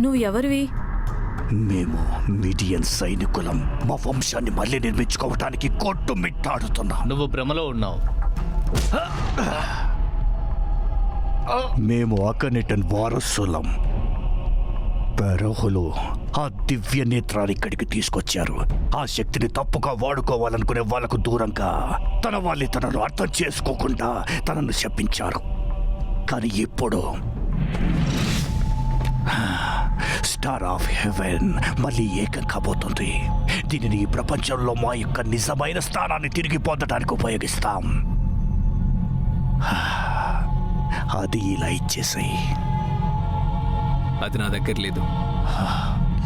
నువ్వు ఎవరివి? మేము మీడియన్ సైనికులం. మా వంశాన్ని మళ్ళీ నిర్మించుకోవటానికి కొట్టుమిట్టాడుతున్నాం. నువ్వు భ్రమలో ఉన్నావు. మేము అకనిటన్ వారసులం. పెరహులు ఆ దివ్య నేత్రాన్ని ఇక్కడికి తీసుకొచ్చారు. ఆ శక్తిని తప్పుగా వాడుకోవాలనుకునే వాళ్ళకు దూరంగా తన వాళ్ళని తనను అర్థం చేసుకోకుండా తనను శపించారు. కానీ ఇప్పుడు స్టార్ ఆఫ్ హెవెన్ మళ్ళీ ఏకం కాబోతుంది. దీనిని ఈ ప్రపంచంలో మా యొక్క నిజమైన స్థానాన్ని తిరిగి పొందడానికి ఉపయోగిస్తాం. అది ఇలా ఇచ్చేసాయి. అది నా దగ్గర లేదు.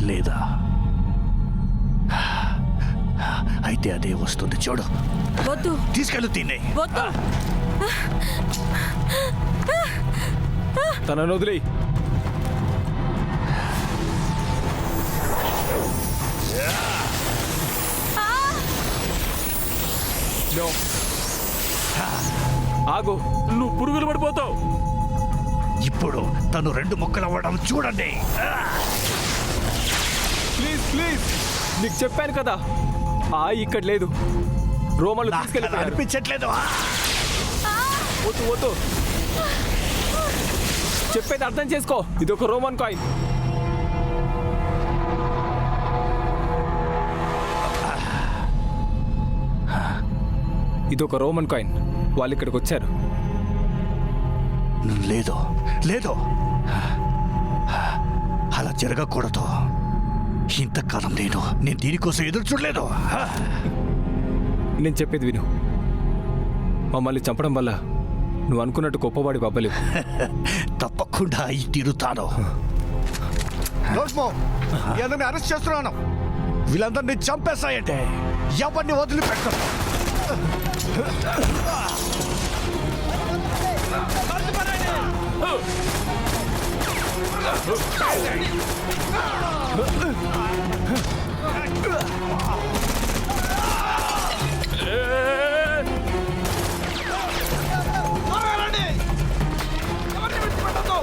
లేదా? అయితే అదే వస్తుంది, చూడు. వద్దు, తీసుకెళ్ళు తినే. వద్దు. తనను వదిలి. ఆగు, నువ్వు పురుగులు పడిపోతావు. ఇప్పుడు తను రెండు ముక్కలు అవ్వడం చూడండి. ప్లీజ్ ప్లీజ్ నీకు చెప్పాను కదా ఇక్కడ లేదు. రోమన్లు నాకు అలా తీసుకెళ్ళిపోయారు. అనిపించట్లేదు. వద్దు వద్దు, చెప్పేది అర్థం చేసుకో. ఇది ఒక రోమన్ కాయిన్. ఇది ఒక రోమన్ కాయిన్. వాళ్ళు ఇక్కడికి వచ్చారు. లేదు లేదు, అలా జరగకూడదు. ఇంతకాలం నేను దీనికోసం ఎదురు చూడలేదు. నేను చెప్పేది విను. మమ్మల్ని చంపడం వల్ల నువ్వు అనుకున్నట్టు గొప్పవాడి అవ్వలేవు. తప్పకుండా అయి తీరుతాను. ఎవరిని అరెస్ట్ చేస్తున్నాను. వీళ్ళందరినీ చంపేస్తాయంటే ఎవరిని వదిలిపెట్టను.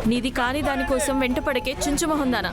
నీది కాని దానికోసం వెంటపడకే చుంచుమొహం దానా.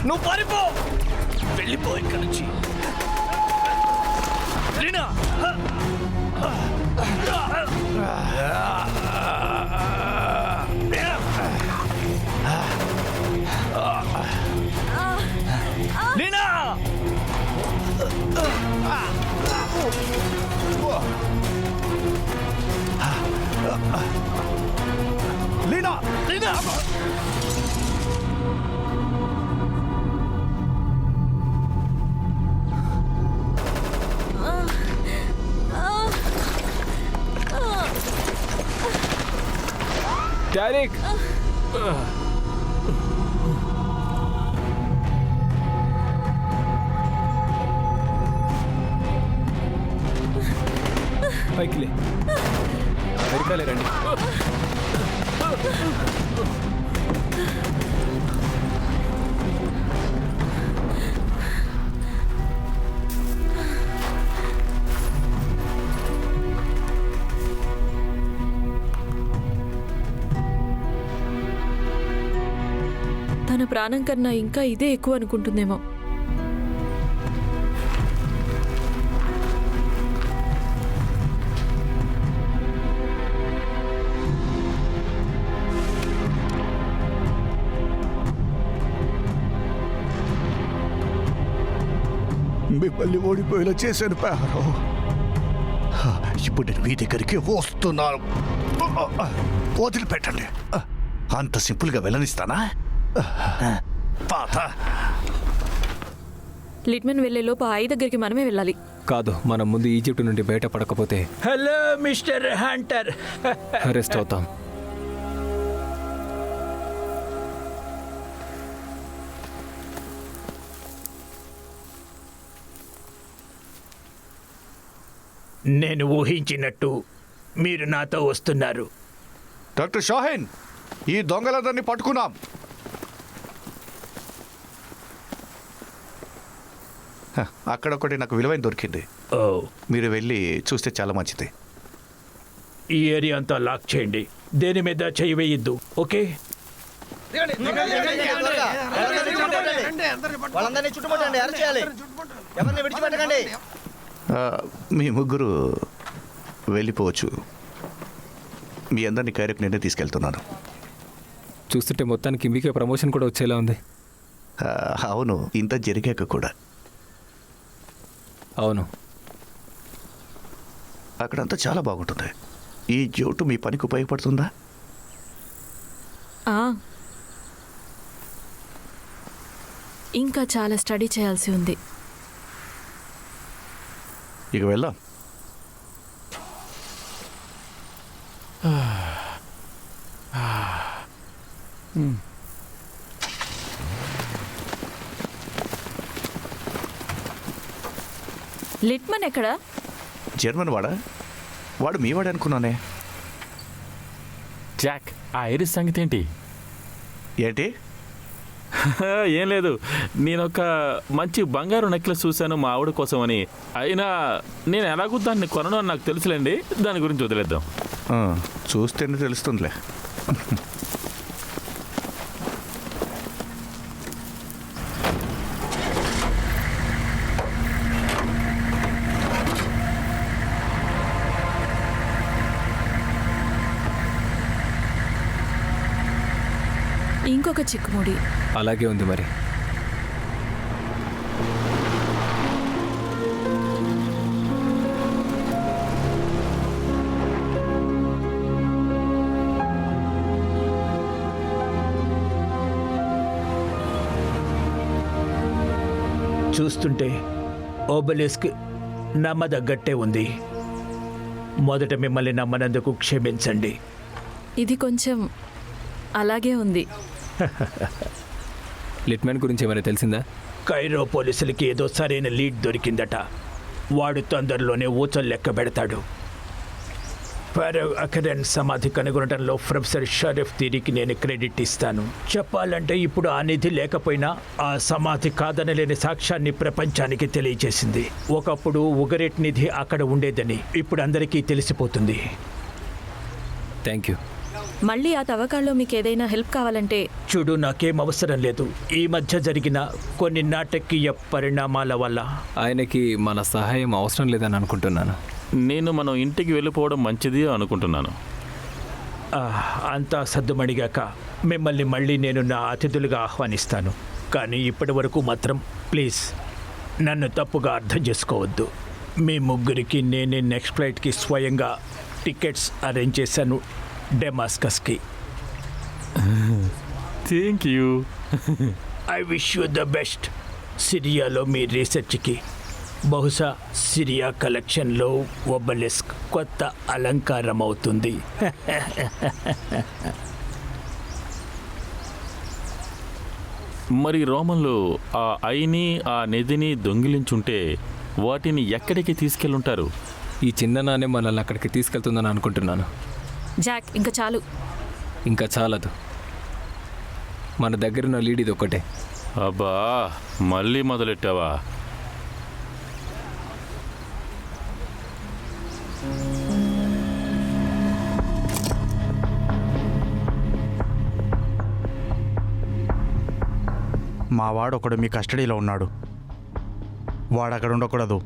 నువ్వు పారిపో, వెళ్ళిపో ఇక్కడి నుంచి. లీనా, లీనా, లీనా, లీనా. టారిక్, పైకిలే, వెనకాలే రండి. తన ప్రాణం కన్నా ఇంకా ఇదే ఎక్కువ అనుకుంటుందేమో. మిమ్మల్ని ఓడిపోయేలా చేశాను పేరు. ఇప్పుడు నేను మీ దగ్గరికి వస్తున్నాను. వదిలిపెట్టండి. అంత సింపుల్గా వెళ్ళనిస్తానా? పాత లిట్మెన్ వెళ్లే లోపు ఐ దగ్గరికి మనమే వెళ్ళాలి. కాదు, మనం ముందు ఈజిప్ట్ నుండి బయటపడకపోతే హలో మిస్టర్ హంటర్. అరెస్ట్ అవుతాం. నేను ఊహించినట్టు మీరు నాతో వస్తున్నారు. డాక్టర్ షాహీన్, ఈ దొంగలందరినీ పట్టుకున్నాం. అక్కడ ఒకటి నాకు విలువైన దొరికింది. ఓ, మీరు వెళ్ళి చూస్తే చాలా మంచిది. ఈ ఏరియా అంతా లాక్ చేయండి. దేని మీద చేయి వేయద్దు. ఓకే? వాళ్ళందరినీ చుట్టుముట్టండి, అరెస్ట్ చేయాలి. ఎవరిని విడిచిపెట్టకండి. మీ ముగ్గురు వెళ్ళిపోవచ్చు. మీ అందరినీ కైరోకి నేనే తీసుకెళ్తున్నాను. చూస్తుంటే మొత్తానికి మీకే ప్రమోషన్ కూడా వచ్చేలా ఉంది. అవును, ఇంత జరిగాక కూడా. అవును, అక్కడంతా చాలా బాగుంటుంది. ఈ జోటు మీ పనికి ఉపయోగపడుతుందా? ఆ, ఇంకా చాలా స్టడీ చేయాల్సి ఉంది. ఇక వెళ్దాం. లిట్మన్ ఎక్కడా? జర్మన్ వాడా? వాడు మీ వాడే అనుకున్నానే. జాక్, ఆ ఐరిస్ సంగతి ఏంటి? ఏంటి? ఏం లేదు, నేను ఒక మంచి బంగారు నెక్లెస్ చూశాను మా ఆవిడ కోసమని. అయినా నేను ఎలాగూ దాన్ని కొనను అని నాకు తెలుసులేండి. దాని గురించి వదిలేద్దాం. చూస్తేనే తెలుస్తుందిలే. ఇంకొక చిక్కుముడి. అలాగే ఉంది మరి. చూస్తుంటే ఓబెలిస్క్ నమ్మదగ్గట్టే ఉంది. మొదట మిమ్మల్ని నమ్మనందుకు క్షమించండి. ఇది కొంచెం అలాగే ఉంది. లిట్మెన్ గురించి ఏమైనా తెలిసిందా? కైరో పోలీసులకి ఏదో సరైన లీడ్ దొరికిందట. వాడు తొందరలోనే ఊచలు లెక్క పెడతాడు. ఫారో అకరెన్ సమాధి కనుగొనడంలో ప్రొఫెసర్ షరీఫ్ థిరీకి నేను క్రెడిట్ ఇస్తాను. చెప్పాలంటే ఇప్పుడు ఆ నిధి లేకపోయినా ఆ సమాధి కాదనలేని సాక్ష్యాన్ని ప్రపంచానికి తెలియజేసింది. ఒకప్పుడు ఉగరెట్ నిధి అక్కడ ఉండేదని ఇప్పుడు అందరికీ తెలిసిపోతుంది. Thank you. మళ్ళీ ఆ తవ్వకాల్లో మీకు ఏదైనా హెల్ప్ కావాలంటే చూడు, నాకేం అవసరం లేదు. ఈ మధ్య జరిగిన కొన్ని నాటకీయ పరిణామాల వల్ల ఆయనకి మన సహాయం అవసరం లేదని అనుకుంటున్నాను. నేను మనం ఇంటికి వెళ్ళిపోవడం మంచిది అనుకుంటున్నాను. అంతా సద్దుమణిగాక మిమ్మల్ని మళ్ళీ నేను నా అతిథులుగా ఆహ్వానిస్తాను. కానీ ఇప్పటి వరకు మాత్రం ప్లీజ్ నన్ను తప్పుగా అర్థం చేసుకోవద్దు. మీ ముగ్గురికి నేనే నెక్స్ట్ ఫ్లైట్కి స్వయంగా టికెట్స్ అరేంజ్ చేశాను, డెమాస్కస్కి. Thank you. I wish you the best. సిరియాలో మీ రీసెర్చ్కి బహుశా సిరియా కలెక్షన్లో ఒబెలిస్క్ కొత్త అలంకారం అవుతుంది. మరి రోమన్లు ఆ ఐని ఆ నిధిని దొంగిలించుంటే వాటిని ఎక్కడికి తీసుకెళ్ళుంటారు? ఈ చిన్న నాణ్యం మనల్ని అక్కడికి తీసుకెళ్తుందని అనుకుంటున్నాను. జాక్, ఇంకా చాలు. ఇంకా చాలదు. మన దగ్గరున్న లీడ్ ఇది ఒకటే. అబ్బా, మళ్ళీ మొదలెట్టావా? మా వాడు ఒకడు మీ కస్టడీలో ఉన్నాడు. వాడు అక్కడ ఉండకూడదు.